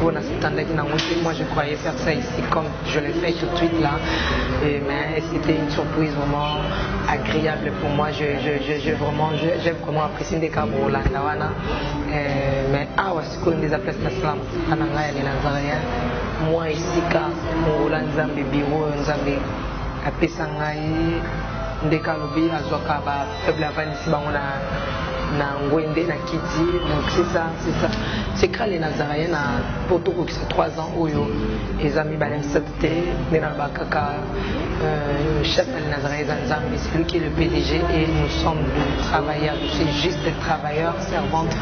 D: on s'attendait na montée. Moi je croyais faire ça ici comme je l'ai fait tout de suite là, mais c'était une surprise vraiment agréable pour moi. J'ai vraiment apprécié des cas pour l'Andawana, mais c'est qu'on des appels na slam ananga les Nazaréens. Moi ici quand on Nzambe bureau Nzambe apesa ngai ndeka lobi azoka ba peuple avandisi bango na ngwende na kiti. Donc c'est ça c'est quand les Nazaréens na poto ko 3 ans oyo les amis balem sabte nena bakaka chef des Nazaréens Nzambe, c'est lui qui est le PDG et nous sommes des travailleurs, c'est juste des travailleurs servantes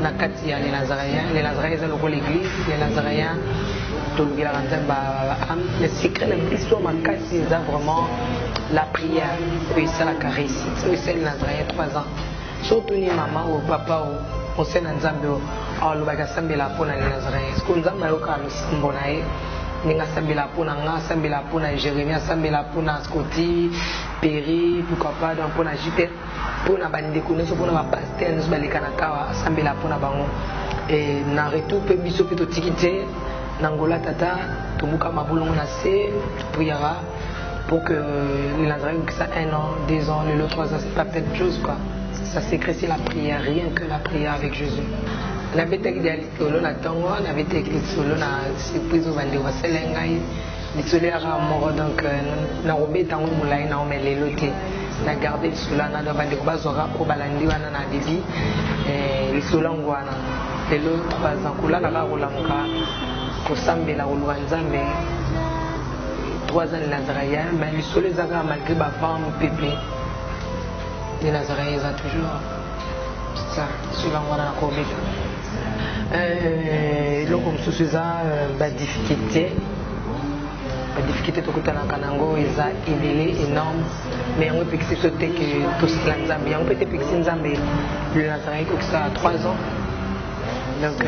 D: na kati ya les Nazaréens za loko l'église les Nazaréens le secret de l'histoire makasi c'est vraiment la prière et ça la réussite c'est les Nazaréens 3 ans surtout ni maman ou papa ou on sait Nzambe le baga sambela pona les Nazaréens ce qu'on Nzambe yoka no simbonae ninga sambela pona nga sambela pona Jérémie sambela pona Scotty Perry pourquoi pas donc pona JP pona bandeko neso pona ba pasteur neso baleka na kawa sambela pona bango et na retour pe biso pe to tikite Nangola tata tomuka mabolongo na se priera pour que les Nazaréens que ça 1 an 2 ans le 3 ans c'est pas peut-être chose quoi, ça s'écrit c'est la prière, rien que la prière avec Jésus. La bête idéaliste solo na tongo na bête église solo na surprise au bande wa selengai les solaires à mort donc na robeta ngo mulai na omele loté na garder le sola na do bande ko bazora ko balandi wana na debi les solango wana le 3 ans kula na ka rolanka kosambela koluka Nzambe 3 ans les Nazaréens mais les soleils zaga malgré ba femme pépé les Nazaréens ont toujours ça sur la wana na kobeta loko mosusu eza badifficulté tokutana kanango eza ebele énorme mais yango epekisi biso te ke tosala Nzambe yango mpe te epekisi Nzambe le Nazaréen kokisa 3 ans donc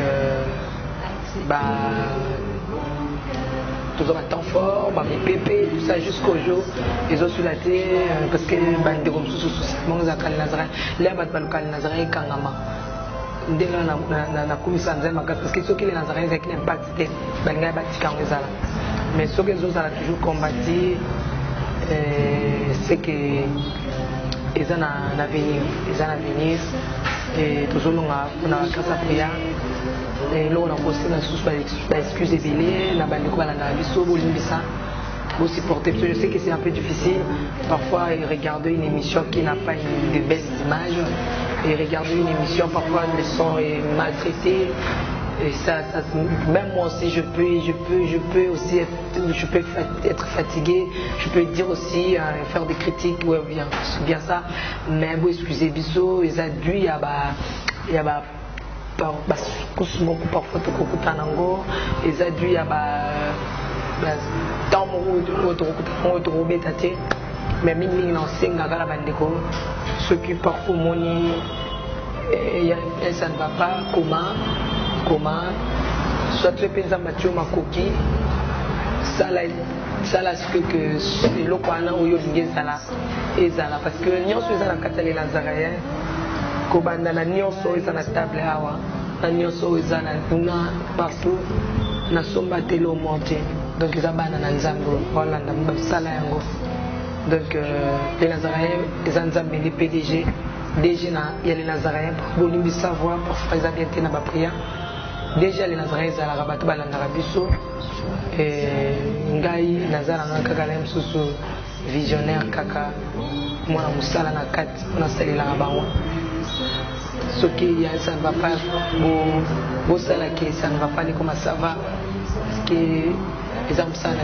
D: tout ça temps fort pépé tout ça jusqu'au jour ils ont sur la terre parce que bande comme sous mon zakal Nazaréen les bat balukal Nazaréen kangama ndela na kumisa Nzambe parce que ceux qui les Nazaréens qui n'impact te banga batika ngezala mais ceux qui ont toujours combattu c'est que ils en a venir et toujours on a grâce à prière et là on a aussi na sous excuse ebele na bandeko balanda biso bolimbisa vous supporter parce que je sais que c'est un peu difficile parfois regarder une émission qui n'a pas de belles images et regarder une émission parfois le son est maltraité et ça même moi aussi je peux aussi être fatigué, je peux dire aussi faire des critiques ouais bien ça mais vous excusez biso ils a dû y a parfois nango ils a dû y a tant trop bêtate mais mingi na senga kala bandeko ceux qui parfois moni ça ne va pas comment soit tu penses Mathieu Makoki ça là ce que le kwana oyo ngezala ezala parce que nyonso ezala katale Nazaréen kobanda na nyonso ezala table awa na nyonso ezala tuna partout na somba telo monte donc ezabana na Nzambe voilà na sala yango donc les Nazaréens les Nzambe les PDG déjà il y a les Nazaréens pour nous savoir pour faire bien na ba prière déjà les Nazaréens za la rabatu balanda biso ngai nazala na kaka la msusu visionnaire kaka mwana musala na kati na salela bango ce qui y a ça ne va pas bo sala que ça ne va pas comme ça va parce que les hommes ça na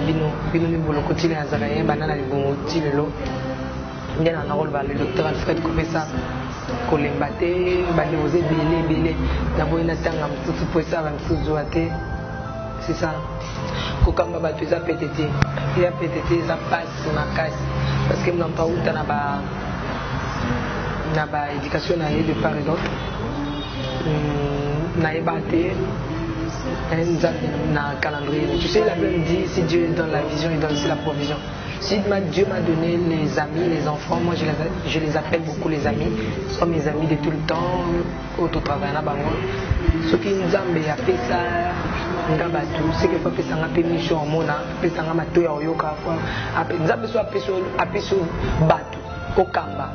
D: bino mbolo kotile Nazaréen banana le bon tilelo ndena na rôle ba le docteur Alfred Kopesa kolembate bande oze belé na boina tanga mtutu poisa ba mtuzu ate c'est ça kokamba ba tuza PTT ya PTT za passe makasi parce que m'namba uta na ba éducation na de part et d'autre na ebate un calendrier. Tu sais, la Bible dit, si Dieu donne la vision, il donne aussi la provision. Si Dieu m'a donné les amis, les enfants, moi je les appelle beaucoup les amis. Ce sont mes amis de tout le temps, au travail. Ce qui nous a fait ça, c'est que faut que ça ait mission en mona, que ça ait mato ya oyoka fois. Nous avons besoin de batu, au kamba.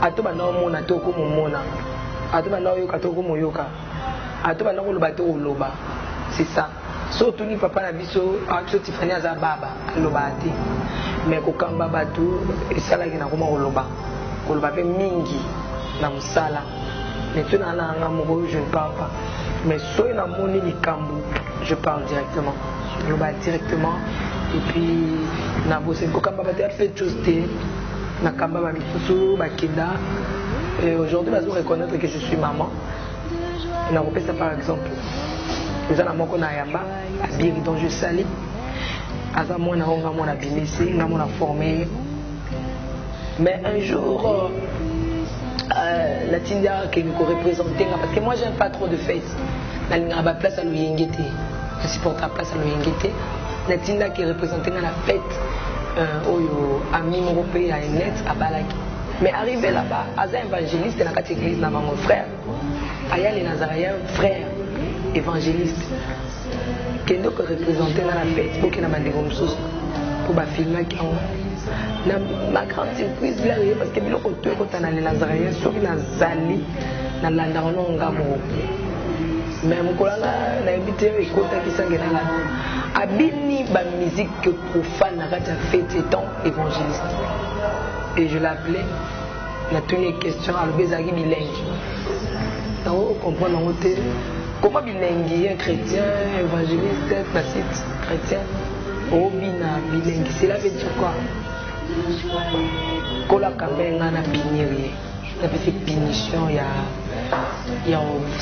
D: Ato ba na mona to ko mona. Ato ba na oyoka to ko moyoka. Ato ba na ko loba to loba. C'est ça. Surtout ni papa na biso, ato tifanya za baba, loba ati. Mais ko kamba batu, esala ki na ko loba. Ko loba pe mingi na musala. Mais tu n'as pas amoureux, je ne parle pas. Mais soit dans mon likambu, je parle directement. Je parle directement. Et puis, na bossé ko kamba batu a fait chose té. Na kamba ba misusu ba kida. Et aujourd'hui, je dois reconnaître que je suis maman. Et na repère ça par exemple. Les ana moko na yamba, abiri dont je sali. Aza mona onga mona bimisi, nga mona formé. Mais un jour la Tindia qui nous représentait parce que moi j'aime pas trop de fêtes. La ligne ba place à l'Oyengete. Je supporte la place à l'Oyengete. La Tindia qui représentait la fête oyo ami mon pays à net à Balaki. Mais arrivé là-bas, Aza évangéliste dans la église na mon frère. Aya les Nazaréens frère évangéliste. Qui donc représentait dans la fête pour qu'il n'a pas de comme ça pour ba filmer qui ont ma grande surprise là parce que biloko to ko tana les Nazaréens soki na zali na landa ono ngamo mais mukolanga na invité ekota kisangena la abini ba musique profane na kati fête étant évangéliste et je l'appelais na tuni question à l'obezagi bilingue na on comprend en côté comment bilingue un chrétien évangéliste placite chrétien obina bilingue cela veut dire quoi kola kamenga na piniri na fait punition ya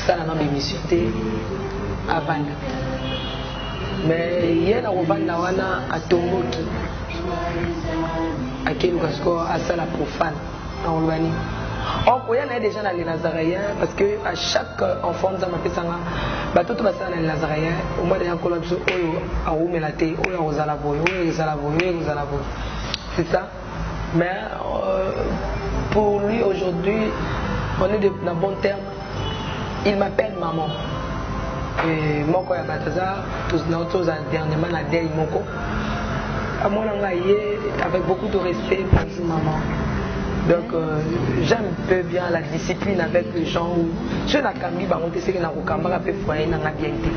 D: ça na émission té avanda mais hier na rovanda wana atomboki akelu kasko asala profane na olwani on y a déjà dans les Nazaréens parce que à chaque enfant nous a appelé ça bateau tout ça dans les Nazaréens au moins des encore biso oyo a oumelate oyo ozala boyo oyo ozala boyo oyo ozala boyo c'est ça. Mais pour lui aujourd'hui, on est dans bon terme. Il m'appelle maman. Et moi quand il y a Bataza, tous nos dernièrement la deuil moko. À mon avec beaucoup de respect pour maman. Donc j'aime un peu bien la discipline avec les gens où je n'ai pas mis c'est que na kokamba pe foyer na bien été.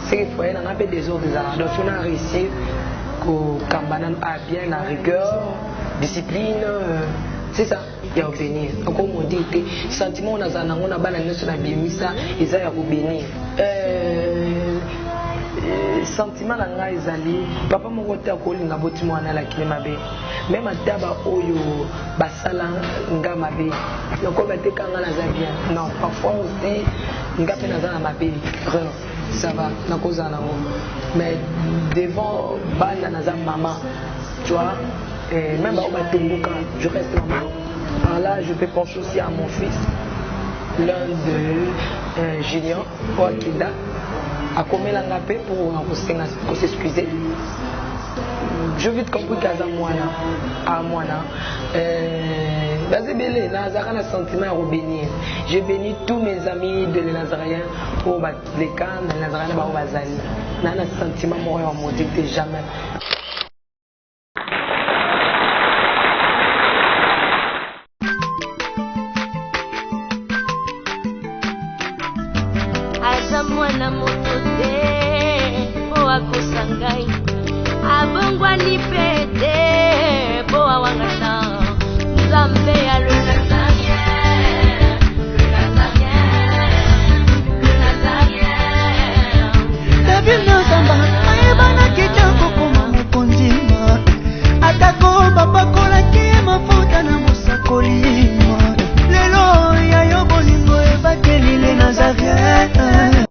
D: C'est que foyer na peu des autres des donc on a réussi ko kambana a bien la rigueur, discipline, c'est ça. Il y a obéir. Encore on dit que sentiment on a za nango na bana nyonso na bimisa eza ya obéir. Sentiment na nga ezali papa moko te akolinga boti mwana la kilema be même ataba oyo basala nga mabe loko bateka nga na za bien non parfois aussi nga pe na za na mabe erreur ça va na cause na ngo mais devant bana na za maman tu vois et même au batumbuka je reste maman. Alors là je peux penser aussi à mon fils l'un de Julien Oakida à combien la paix pour s'excuser. Je veux te comprendre qu'à Moana, à Moana, Bazébélé, Nazara a sentiment à bénir. Je bénis tous mes amis de les Nazaréens pour les camps, les Nazaréens au Bazali. Nana sentiment mourir en maudit jamais.
B: Mwana moto te o akosangai abongwa nipe